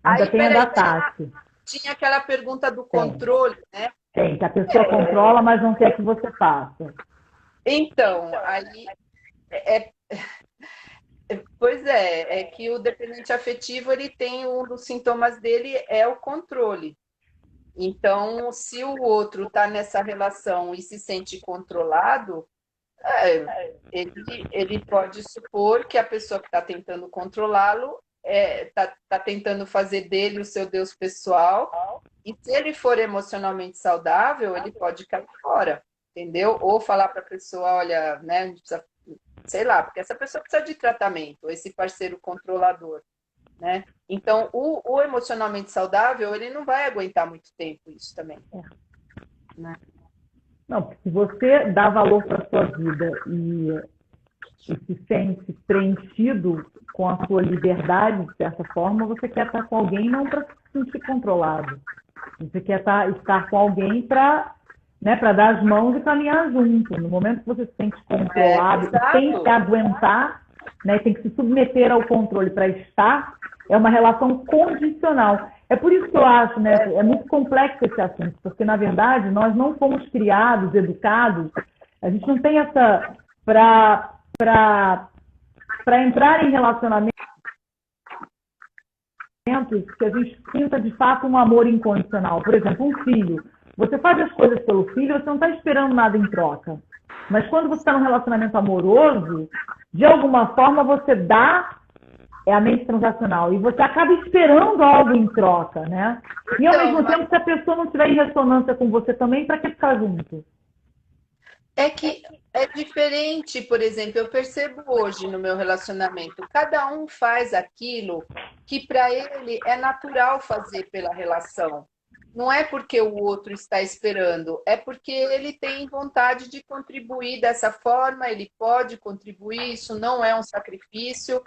ainda tem a da Tati. Tinha aquela pergunta do controle, né? Tem, que a pessoa controla, mas não quer que você faça. Então, aí... Pois é que o dependente afetivo, ele tem um dos sintomas dele é o controle. Então, se o outro está nessa relação e se sente controlado, ele pode supor que a pessoa que está tentando controlá-lo está tentando fazer dele o seu Deus pessoal, e se ele for emocionalmente saudável, ele pode cair fora, entendeu? Ou falar para a pessoa, olha, né, a gente precisa, sei lá, porque essa pessoa precisa de tratamento, esse parceiro controlador, né? Então, o emocionalmente saudável, ele não vai aguentar muito tempo isso também. Né? Não, porque se você dá valor para a sua vida e se sente preenchido com a sua liberdade, de certa forma, você quer estar com alguém não para se sentir controlado. Você quer estar com alguém para, né, para dar as mãos e caminhar junto. No momento que você se sente controlado, tem que aguentar, né, tem que se submeter ao controle para estar, é uma relação condicional. É por isso que eu acho, né, é muito complexo esse assunto, porque, na verdade, nós não fomos criados, educados, a gente não tem essa... Para entrar em relacionamentos que a gente sinta, de fato, um amor incondicional. Por exemplo, um filho. Você faz as coisas pelo filho, você não está esperando nada em troca. Mas quando você está num relacionamento amoroso, de alguma forma você dá... É a mente transacional. E você acaba esperando algo em troca, né? E ao mesmo tempo, se a pessoa não estiver em ressonância com você também, para que ficar junto? É que é diferente, por exemplo, eu percebo hoje no meu relacionamento, cada um faz aquilo que para ele é natural fazer pela relação. Não é porque o outro está esperando, é porque ele tem vontade de contribuir dessa forma, ele pode contribuir, isso não é um sacrifício.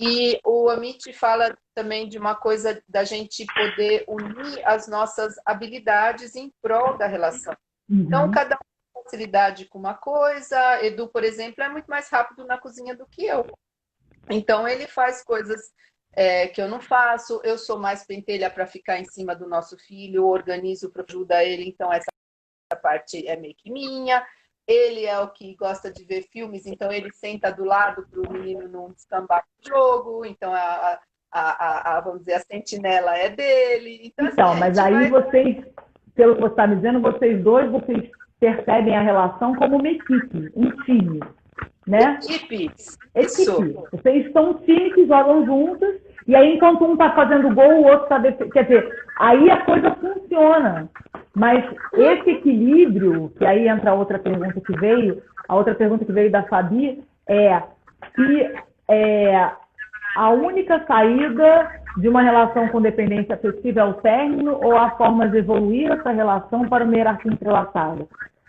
E o Amit fala também de uma coisa da gente poder unir as nossas habilidades em prol da relação. Então, cada um tem facilidade com uma coisa. Edu, por exemplo, é muito mais rápido na cozinha do que eu. Então, ele faz coisas que eu não faço. Eu sou mais pentelha para ficar em cima do nosso filho, organizo para ajudar ele. Então, essa parte é meio que minha. Ele é o que gosta de ver filmes, então ele senta do lado para o menino não descambar no jogo, então vamos dizer, a sentinela é dele. Então assim, mas aí vocês, pelo que você está me dizendo, vocês percebem a relação como uma equipe, um time, né? Equipe. Vocês são um time que jogam juntos, e aí enquanto um está fazendo gol, o outro está defendendo. Quer dizer, aí a coisa funciona. Mas esse equilíbrio, que aí entra a outra pergunta que veio da Fabi, é se a única saída de uma relação com dependência afetiva é o término ou há formas de evoluir essa relação para uma hierarquia entrelaçada?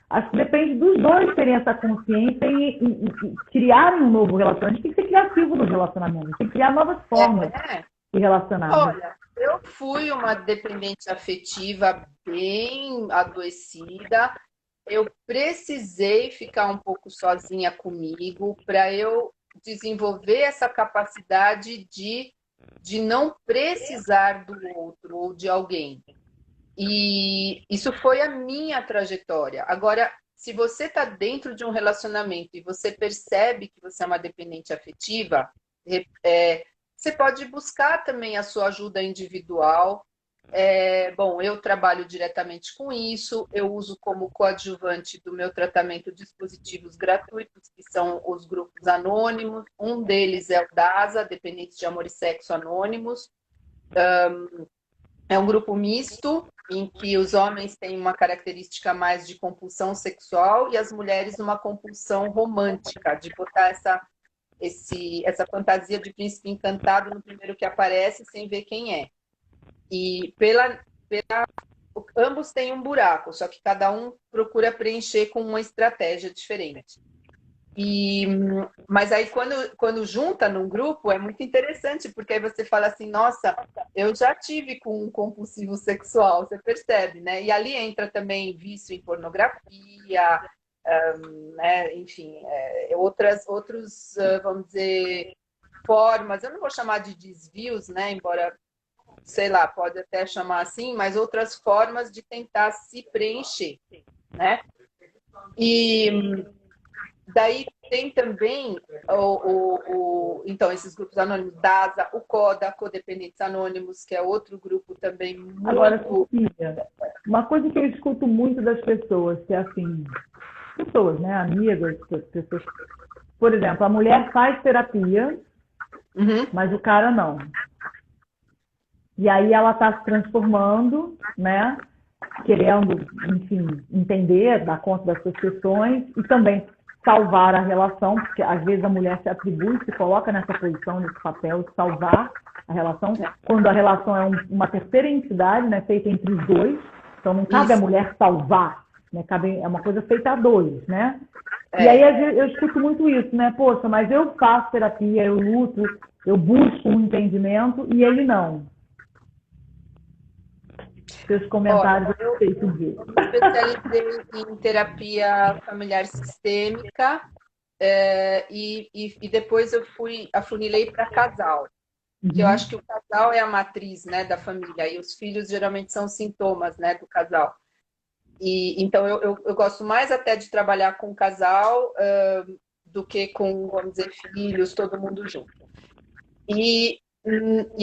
Acho que depende dos dois terem essa consciência e criarem um novo relacionamento. A gente tem que ser criativo nos relacionamentos, tem que criar novas formas de relacionar. Olha, eu fui uma dependente afetiva bem adoecida. Eu precisei ficar um pouco sozinha comigo para eu desenvolver essa capacidade de não precisar do outro ou de alguém. E isso foi a minha trajetória. Agora, se você está dentro de um relacionamento e você percebe que você é uma dependente afetiva, você pode buscar também a sua ajuda individual. Bom, eu trabalho diretamente com isso, eu uso como coadjuvante do meu tratamento dispositivos gratuitos, que são os grupos anônimos. Um deles é o DASA, Dependentes de Amor e Sexo Anônimos. É um grupo misto, em que os homens têm uma característica mais de compulsão sexual e as mulheres uma compulsão romântica, de botar essa fantasia de príncipe encantado no primeiro que aparece, sem ver quem é. E ambos têm um buraco, só que cada um procura preencher com uma estratégia diferente. Mas aí, quando junta num grupo, é muito interessante, porque aí você fala assim, nossa, eu já tive com um compulsivo sexual, você percebe, né? E ali entra também vício em pornografia, né? Enfim, outros, vamos dizer, formas, eu não vou chamar de desvios, né? Embora, sei lá, pode até chamar assim, mas outras formas de tentar se preencher, né? E daí tem também então, esses grupos anônimos, DASA, o CODA, Codependentes Anônimos, que é outro grupo também muito... Agora, Sofia, uma coisa que eu escuto muito das pessoas, que é assim, pessoas, né, amigas, pessoas... Por exemplo, a mulher faz terapia, mas o cara não. E aí ela está se transformando, né, querendo, enfim, entender, dar conta das suas questões e também salvar a relação, porque às vezes a mulher se atribui, se coloca nessa posição, nesse papel de salvar a relação, quando a relação é uma terceira entidade, né, feita entre os dois, então não cabe a mulher salvar, né, é uma coisa feita a dois, né? E aí eu escuto muito isso, né? Poxa, mas eu faço terapia, eu luto, eu busco um entendimento e ele não. Seus comentários a respeito disso. Eu especializei em terapia familiar sistêmica e depois eu afunilei para casal. Que eu acho que o casal é a matriz, né, da família e os filhos geralmente são sintomas, né, do casal. E então eu gosto mais até de trabalhar com casal do que com, vamos dizer, filhos, todo mundo junto. E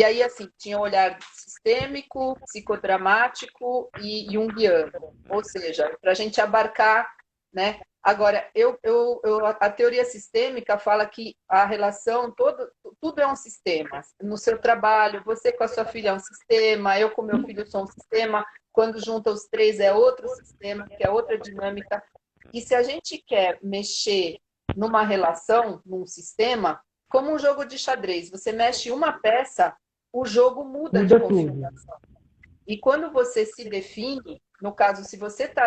aí, assim, tinha um olhar sistêmico, psicodramático e junguiano, ou seja, para a gente abarcar, né? Agora, a teoria sistêmica fala que a relação, tudo é um sistema. No seu trabalho, você com a sua filha é um sistema, eu com meu filho sou um sistema, quando junta os três é outro sistema, que é outra dinâmica. E se a gente quer mexer numa relação, num sistema, como um jogo de xadrez, você mexe uma peça, o jogo muda de configuração. E quando você se define, no caso, se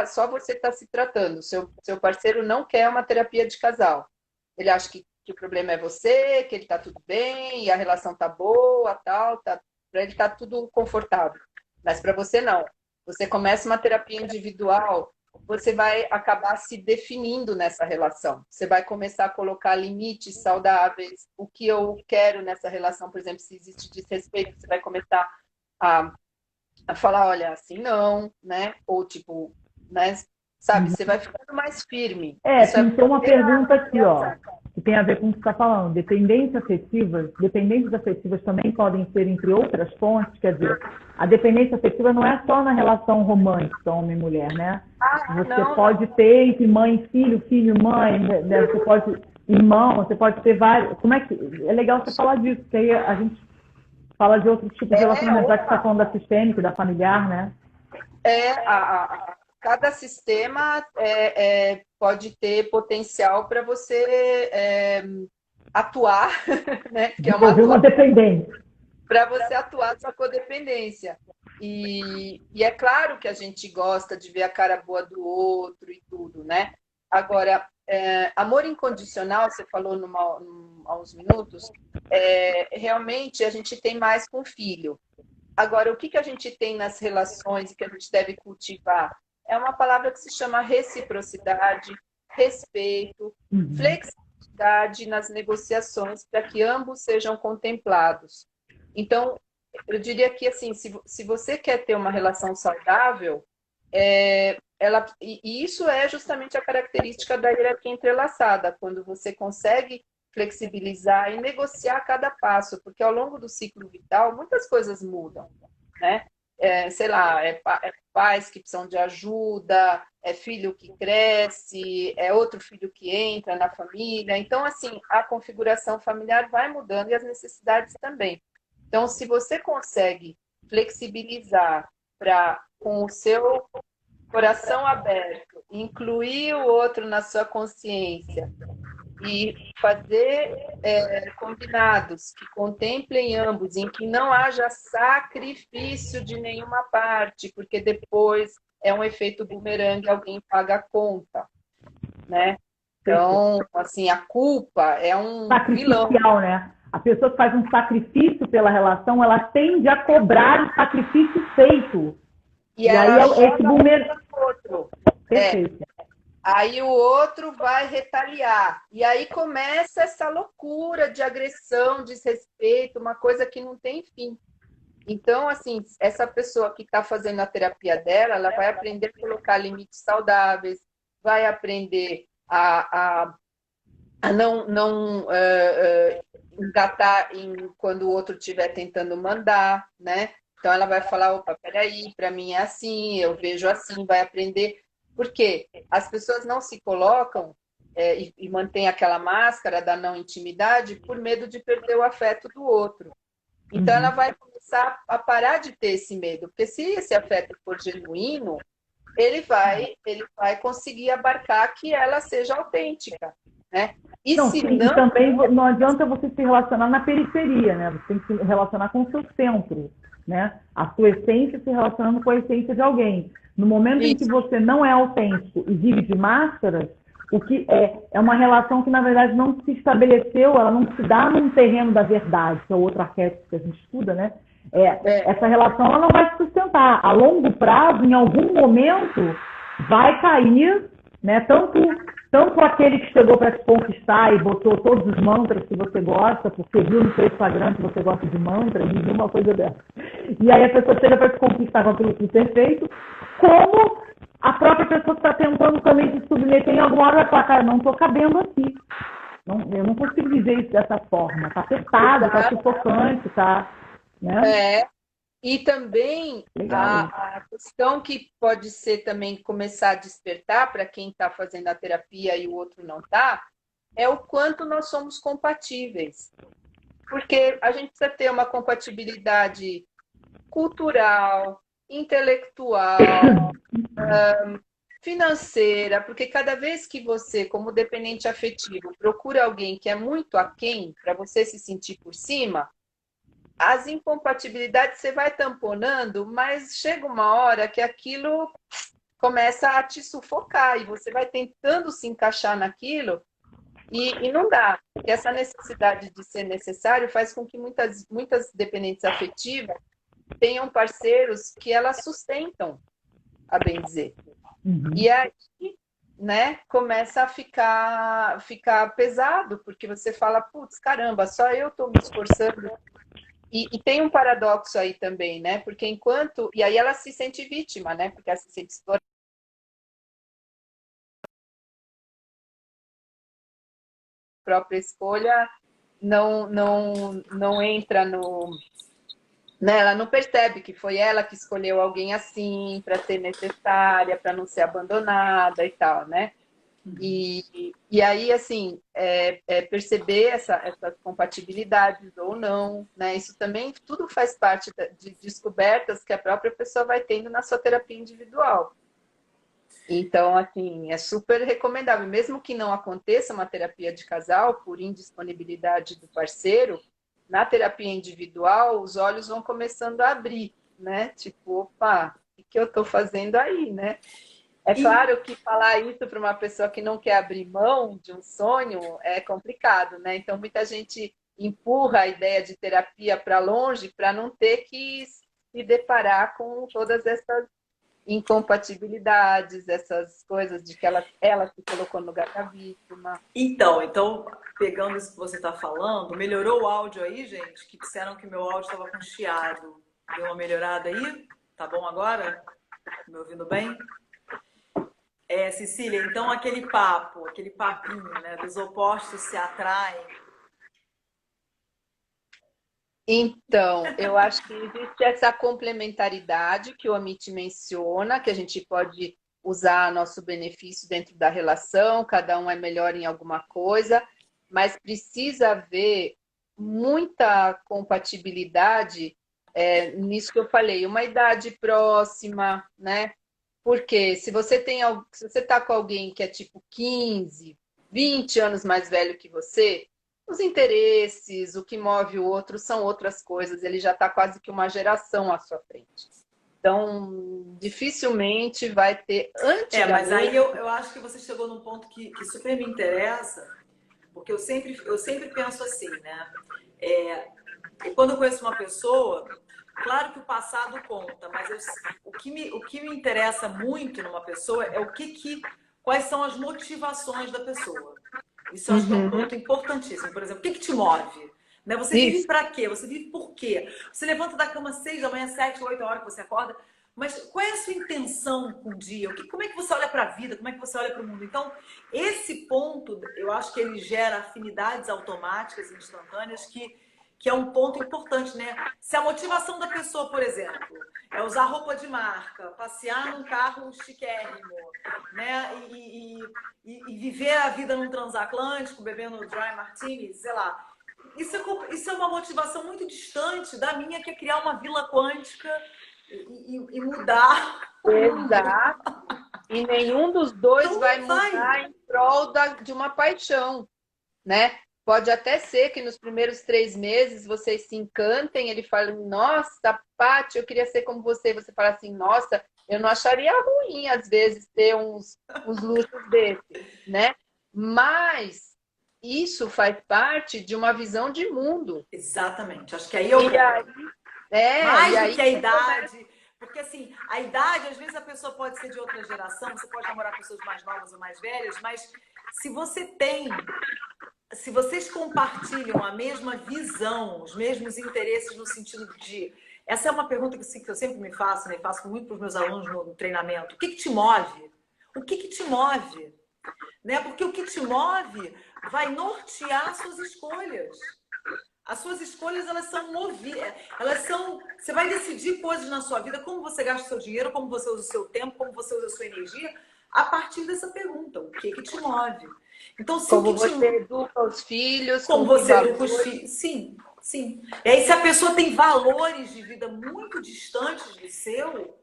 só você está se tratando, seu parceiro não quer uma terapia de casal. Ele acha que o problema é você, que ele está tudo bem, e a relação está boa, tal, para ele está tudo confortável. Mas para você não. Você começa uma terapia individual, você vai acabar se definindo nessa relação. Você vai começar a colocar limites saudáveis, o que eu quero nessa relação, por exemplo, se existe desrespeito, você vai começar a falar, olha, assim não, né? Ou tipo, né? Sabe, você vai ficando mais firme. Pintou uma pergunta aqui, ó, que tem a ver com o que você está falando. Dependentes afetivas também podem ser, entre outras fontes, quer dizer, a dependência afetiva não é só na relação romântica, homem e mulher, né? Você pode ter entre mãe e filho, filho e mãe, né? Você pode, irmão, você pode ter vários. Como é que. É legal você falar disso, porque aí a gente fala de outros tipos de relacionamento, já que você está falando da sistêmica, da familiar, né? Cada sistema pode ter potencial para você atuar, né? Que é uma dependência. Para você atuar sua codependência. E é claro que a gente gosta de ver a cara boa do outro e tudo, né? Agora, amor incondicional, você falou há uns minutos, realmente a gente tem mais com o filho. Agora, o que a gente tem nas relações e que a gente deve cultivar? É uma palavra que se chama reciprocidade, respeito, flexibilidade nas negociações para que ambos sejam contemplados. Então, eu diria que, assim, se você quer ter uma relação saudável, e isso é justamente a característica da hierarquia entrelaçada, quando você consegue flexibilizar e negociar cada passo, porque ao longo do ciclo vital muitas coisas mudam, né? Sei lá, pais que precisam de ajuda, é filho que cresce, é outro filho que entra na família. Então, assim, a configuração familiar vai mudando e as necessidades também. Então, se você consegue flexibilizar para, com o seu coração aberto, incluir o outro na sua consciência e fazer combinados que contemplem ambos, em que não haja sacrifício de nenhuma parte, porque depois é um efeito bumerangue, alguém paga a conta, né? Então, assim, a culpa é um sacrificial, vilão. né? A pessoa que faz um sacrifício pela relação, ela tende a cobrar o sacrifício feito. E aí esse bumerangue. Outro. Perfeito. Aí o outro vai retaliar. E aí começa essa loucura de agressão, desrespeito, uma coisa que não tem fim. Então, assim, essa pessoa que está fazendo a terapia dela, ela vai aprender a colocar limites saudáveis, vai aprender a não engatar quando o outro estiver tentando mandar, né? Então ela vai falar, opa, peraí, para mim é assim, eu vejo assim, vai aprender. Por quê? As pessoas não se colocam e mantêm aquela máscara da não intimidade por medo de perder o afeto do outro. Então ela vai começar a parar de ter esse medo, porque se esse afeto for genuíno, ele vai conseguir abarcar que ela seja autêntica, né? E não, se sim, não... E também não adianta você se relacionar na periferia, né? Você tem que se relacionar com o seu centro, né? A sua essência se relacionando com a essência de alguém. No momento em que você não é autêntico e vive de máscaras, o que é uma relação que, na verdade, não se estabeleceu, ela não se dá num terreno da verdade, que é o outro arquétipo que a gente estuda, né? Essa relação ela não vai se sustentar. A longo prazo, em algum momento, vai cair, né? Tanto aquele que chegou para te conquistar e botou todos os mantras que você gosta, porque viu no seu Instagram que você gosta de mantras, e viu uma coisa dessa. E aí a pessoa chega para te conquistar com aquilo que perfeito, como a própria pessoa que está tentando também se submeter em alguma hora vai falar, cara, não estou cabendo aqui. Eu não consigo dizer isso dessa forma. Está apertado, está sufocante, está... Né? E também a questão que pode ser também começar a despertar para quem está fazendo a terapia e o outro não está, é o quanto nós somos compatíveis. Porque a gente precisa ter uma compatibilidade cultural, intelectual, financeira, porque cada vez que você, como dependente afetivo, procura alguém que é muito aquém para você se sentir por cima, as incompatibilidades você vai tamponando, mas chega uma hora que aquilo começa a te sufocar e você vai tentando se encaixar naquilo e não dá. Porque essa necessidade de ser necessário faz com que muitas dependentes afetivas tenham parceiros que elas sustentam, a bem dizer. E aí, né, começa a ficar pesado, porque você fala, putz, caramba, só eu estou me esforçando. E tem um paradoxo aí também, né? Porque enquanto... E aí ela se sente vítima, né? Porque ela se sente explorada. A própria escolha não entra no... Né? Ela não percebe que foi ela que escolheu alguém assim, para ser necessária, para não ser abandonada e tal, né? E aí, assim, perceber essas compatibilidades ou não, né? Isso também, tudo faz parte de descobertas que a própria pessoa vai tendo na sua terapia individual. Então, assim, é super recomendável. Mesmo que não aconteça uma terapia de casal por indisponibilidade do parceiro, na terapia individual, os olhos vão começando a abrir, né? Tipo, opa, o que eu estou fazendo aí, né? É claro que falar isso para uma pessoa que não quer abrir mão de um sonho é complicado, né? Então, muita gente empurra a ideia de terapia para longe para não ter que se deparar com todas essas incompatibilidades, essas coisas de que ela se colocou no lugar da vítima. Então, pegando isso que você está falando, melhorou o áudio aí, gente? Que disseram que meu áudio estava com chiado. Deu uma melhorada aí? Tá bom agora? Me ouvindo bem? Cecília, então aquele papinho, né? Dos opostos se atraem. Então, eu acho que existe essa complementaridade que o Amit menciona, que a gente pode usar a nosso benefício dentro da relação, cada um é melhor em alguma coisa, mas precisa haver muita compatibilidade nisso que eu falei, uma idade próxima, né? Porque se você está com alguém que é tipo 15, 20 anos mais velho que você, os interesses, o que move o outro são outras coisas, ele já está quase que uma geração à sua frente. Então, dificilmente vai ter antigamente... Mas aí eu acho que você chegou num ponto que super me interessa, porque eu sempre penso assim, né? E quando eu conheço uma pessoa, claro que o passado conta, mas o que me interessa muito numa pessoa é quais são as motivações da pessoa. Isso eu acho que é um ponto importantíssimo. Por exemplo, o que te move? Né? Você vive para quê? Você vive por quê? Você levanta da cama às 6 da manhã, 7, 8 horas que você acorda, mas qual é a sua intenção com o dia? Como é que você olha para a vida? Como é que você olha para o mundo? Então, esse ponto, eu acho que ele gera afinidades automáticas e instantâneas que é um ponto importante, né? Se a motivação da pessoa, por exemplo, é usar roupa de marca, passear num carro chiquérrimo, né? E viver a vida num transatlântico, bebendo dry martini, sei lá. Isso é uma motivação muito distante da minha, que é criar uma vila quântica e mudar. Exato. E nenhum dos dois vai mudar em prol de uma paixão, né? Pode até ser que nos primeiros 3 meses vocês se encantem, ele fala, nossa, Paty, eu queria ser como você. Você fala assim, nossa, eu não acharia ruim, às vezes, ter uns luxos desses, né? Mas isso faz parte de uma visão de mundo. Exatamente. Acho que aí eu... Mais do que a idade... Porque, assim, a idade, às vezes a pessoa pode ser de outra geração, você pode namorar pessoas mais novas ou mais velhas, mas se vocês compartilham a mesma visão, os mesmos interesses no sentido de... Essa é uma pergunta que eu sempre me faço, né? E faço muito para os meus alunos no treinamento. O que te move? O que te move? Né? Porque o que te move vai nortear suas escolhas. As suas escolhas, elas são movidas. Você vai decidir coisas na sua vida, como você gasta o seu dinheiro, como você usa o seu tempo, como você usa a sua energia, a partir dessa pergunta. O que te move? Então, como você educa os filhos, como você educa os filhos. Sim, sim. E aí, se a pessoa tem valores de vida muito distantes do seu,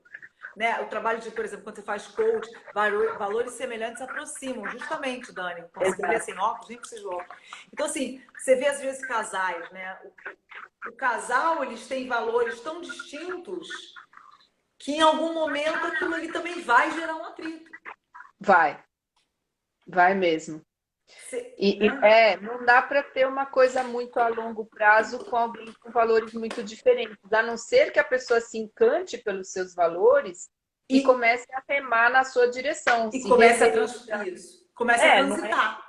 né? O trabalho de, por exemplo, quando você faz coach, valores semelhantes se aproximam, justamente, Dani. Quando você vê sem óculos, nem precisa de óculos. Então, assim, você vê às vezes casais, né? O casal, eles têm valores tão distintos que em algum momento aquilo ali também vai gerar um atrito. Vai mesmo. Não dá para ter uma coisa muito a longo prazo com alguém com valores muito diferentes, a não ser que a pessoa se encante pelos seus valores e comece a remar na sua direção. E comece a transitar.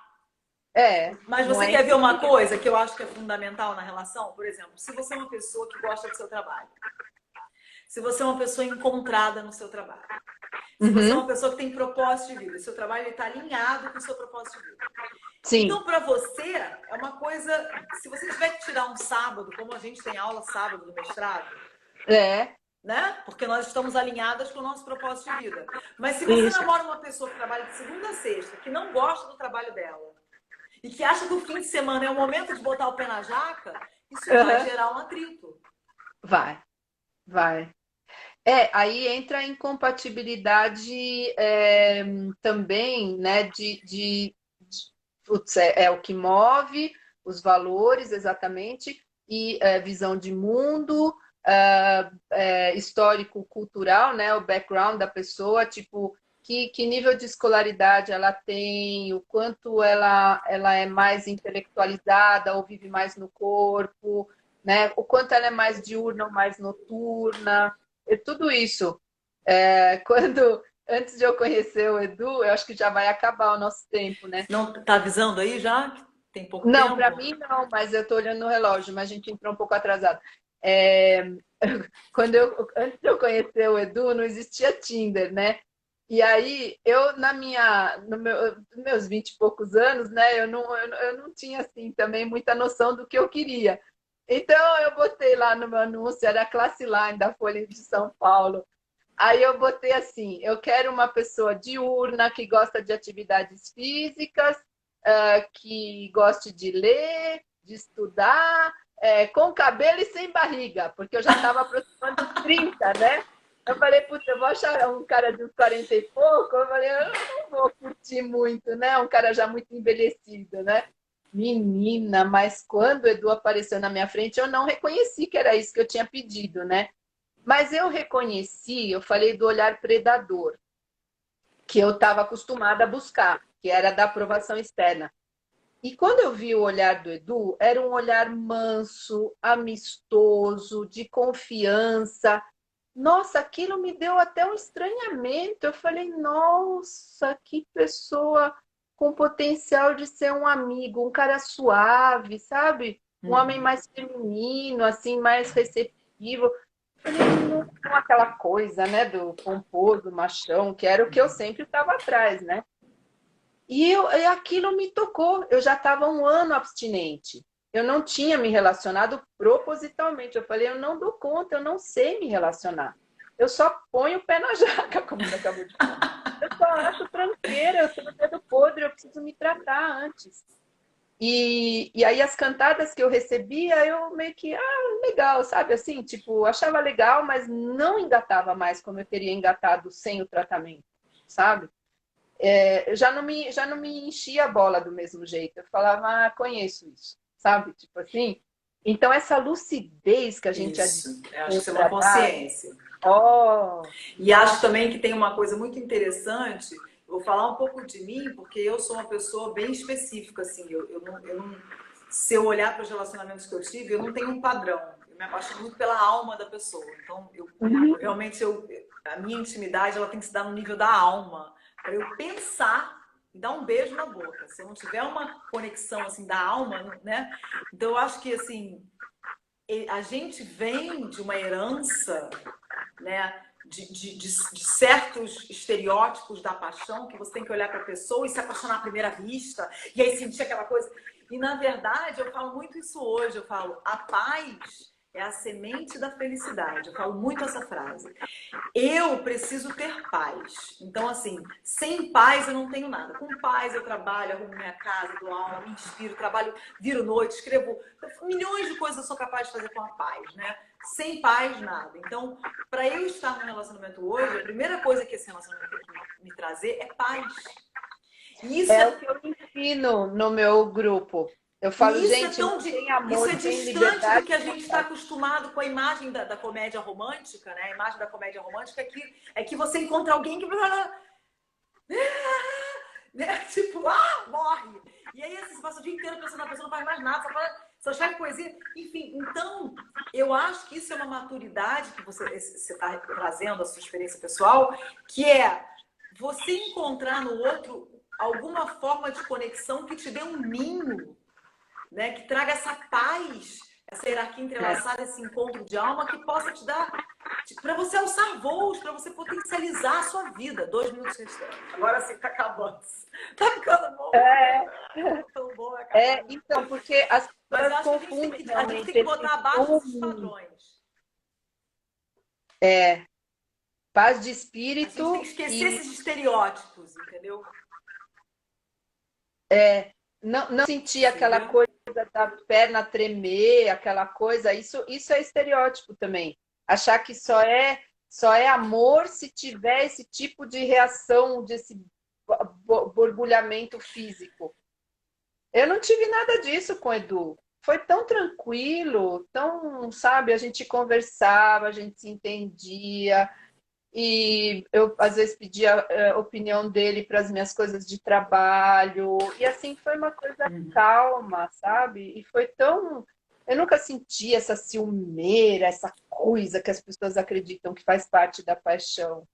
Mas você quer ver uma coisa que eu acho que é fundamental na relação? Por exemplo, se você é uma pessoa que gosta do seu trabalho, se você é uma pessoa encontrada no seu trabalho, se você é uma pessoa que tem propósito de vida, seu trabalho está alinhado com o seu propósito de vida. Sim. Então, para você, é uma coisa... Se você tiver que tirar um sábado, como a gente tem aula sábado do mestrado... Né? Porque nós estamos alinhadas com o nosso propósito de vida. Mas se você namora uma pessoa que trabalha de segunda a sexta, que não gosta do trabalho dela, e que acha que o fim de semana é o momento de botar o pé na jaca, isso vai gerar um atrito. Vai. Aí entra a incompatibilidade também, né, é o que move, os valores, exatamente, e visão de mundo, histórico-cultural, né, o background da pessoa, tipo, que nível de escolaridade ela tem, o quanto ela é mais intelectualizada ou vive mais no corpo, né, o quanto ela é mais diurna ou mais noturna, tudo isso Antes de eu conhecer o Edu, eu acho que já vai acabar o nosso tempo, né? Não, tá avisando aí já? Que tem pouco Não, tempo? para mim não, mas eu estou olhando no relógio, mas a gente entrou um pouco atrasado. É, antes de eu conhecer o Edu, não existia Tinder, né? E aí, nos meus 20 e poucos anos, né, eu não tinha, assim, também muita noção do que eu queria. Então, eu botei lá no meu anúncio, era a Classe Line da Folha de São Paulo. Aí eu botei assim, eu quero uma pessoa diurna, que gosta de atividades físicas, que goste de ler, de estudar, com cabelo e sem barriga, porque eu já estava aproximando dos 30, né? Eu falei, puta, eu vou achar um cara de uns 40 e pouco. Eu falei, eu não vou curtir muito, né? Um cara já muito envelhecido, né? Menina, mas quando o Edu apareceu na minha frente, eu não reconheci que era isso que eu tinha pedido, né? Mas eu reconheci, eu falei do olhar predador, que eu estava acostumada a buscar, que era da aprovação externa. E quando eu vi o olhar do Edu, era um olhar manso, amistoso, de confiança. Nossa, aquilo me deu até um estranhamento. Eu falei, nossa, que pessoa com potencial de ser um amigo, um cara suave, sabe? Um homem mais feminino, assim, mais receptivo. Falei, não aquela coisa, né, do pomposo, machão, que era o que eu sempre estava atrás, né? E aquilo me tocou. Eu já estava um ano abstinente. Eu não tinha me relacionado propositalmente. Eu falei, eu não dou conta, eu não sei me relacionar. Eu só ponho o pé na jaca, como você acabou de falar. Eu só acho tranqueira, eu tenho dedo podre, eu preciso me tratar antes. E aí as cantadas que eu recebia, eu meio que, legal, sabe? Assim, tipo, achava legal, mas não engatava mais como eu teria engatado sem o tratamento, sabe? Já não me enchia a bola do mesmo jeito. Eu falava, conheço isso, sabe? Tipo assim. Então, essa lucidez que a gente Isso, eu acho que isso é uma consciência. Oh, e acho também que tem uma coisa muito interessante. Vou falar um pouco de mim, porque eu sou uma pessoa bem específica, assim. Se eu olhar para os relacionamentos que eu tive, eu não tenho um padrão. Eu me apaixono muito pela alma da pessoa. Então, realmente, a minha intimidade ela tem que se dar no nível da alma. Para eu pensar e dar um beijo na boca. Se eu não tiver uma conexão assim da alma, né? Então eu acho que assim a gente vem de uma herança, né? De certos estereótipos da paixão que você tem que olhar para a pessoa e se apaixonar à primeira vista e aí sentir aquela coisa. E na verdade eu falo muito isso hoje. Eu falo a paz é a semente da felicidade. Eu falo muito essa frase. Eu preciso ter paz. Então, assim, sem paz eu não tenho nada. Com paz eu trabalho, arrumo minha casa, dou aula, me inspiro, trabalho, viro noite, escrevo milhões de coisas eu sou capaz de fazer com a paz, né? Sem paz, nada. Então, para eu estar no relacionamento hoje, a primeira coisa que esse relacionamento tem que me trazer é paz. Isso é o que eu ensino no meu grupo. Eu falo, gente, não tem amor, isso é tem distante liberdade. do que a gente está acostumado com a imagem da comédia romântica, né? A imagem da comédia romântica é que você encontra alguém que né? Tipo, morre. E aí você passa o dia inteiro pensando na pessoa, não faz mais nada, só escreve poesia. Enfim, então, eu acho que isso é uma maturidade que você está trazendo a sua experiência pessoal, que é você encontrar no outro alguma forma de conexão que te dê um ninho, né? Que traga essa paz, essa hierarquia entrelaçada, esse encontro de alma que possa te dar, para você alçar voos, para você potencializar a sua vida. 2 minutos restantes. Agora sim, tá acabando. Tá ficando bom. Tão bom então, porque as pessoas confundem. A gente tem que botar abaixo esses padrões. Paz de espírito. A gente tem que esquecer esses estereótipos, entendeu? Não sentir aquela coisa da perna tremer, aquela coisa, isso é estereótipo também. Achar que só é amor se tiver esse tipo de reação, desse borbulhamento físico. Eu não tive nada disso com o Edu. Foi tão tranquilo, tão, sabe, a gente conversava, a gente se entendia. E eu, às vezes, pedia a opinião dele para as minhas coisas de trabalho. E, assim, foi uma coisa calma, sabe? E foi tão... Eu nunca senti essa ciumeira, essa coisa que as pessoas acreditam que faz parte da paixão.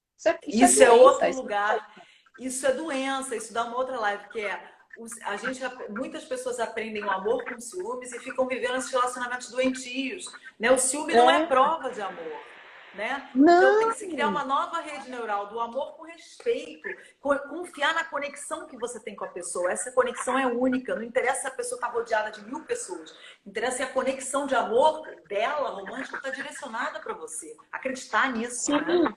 Isso é doença, outro isso lugar. Isso é doença, isso dá uma outra live, que é muitas pessoas aprendem o amor com ciúmes e ficam vivendo esses relacionamentos doentios, né? O ciúme não é prova de amor, né? Então tem que se criar uma nova rede neural do amor com respeito, confiar na conexão que você tem com a pessoa. Essa conexão é única, não interessa se a pessoa está rodeada de 1000 pessoas, interessa se a conexão de amor dela, romântica, está direcionada para você. Acreditar nisso, né?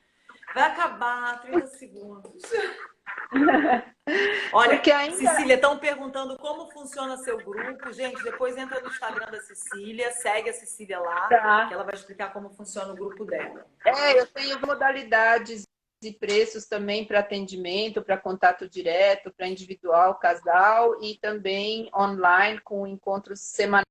Vai acabar, 30 segundos. Olha, Cecília, estão perguntando como funciona seu grupo. Gente, depois entra no Instagram da Cecília, segue a Cecília lá, que ela vai explicar como funciona o grupo dela. Eu tenho modalidades e preços também para atendimento, para contato direto, para individual, casal e também online com encontros semanais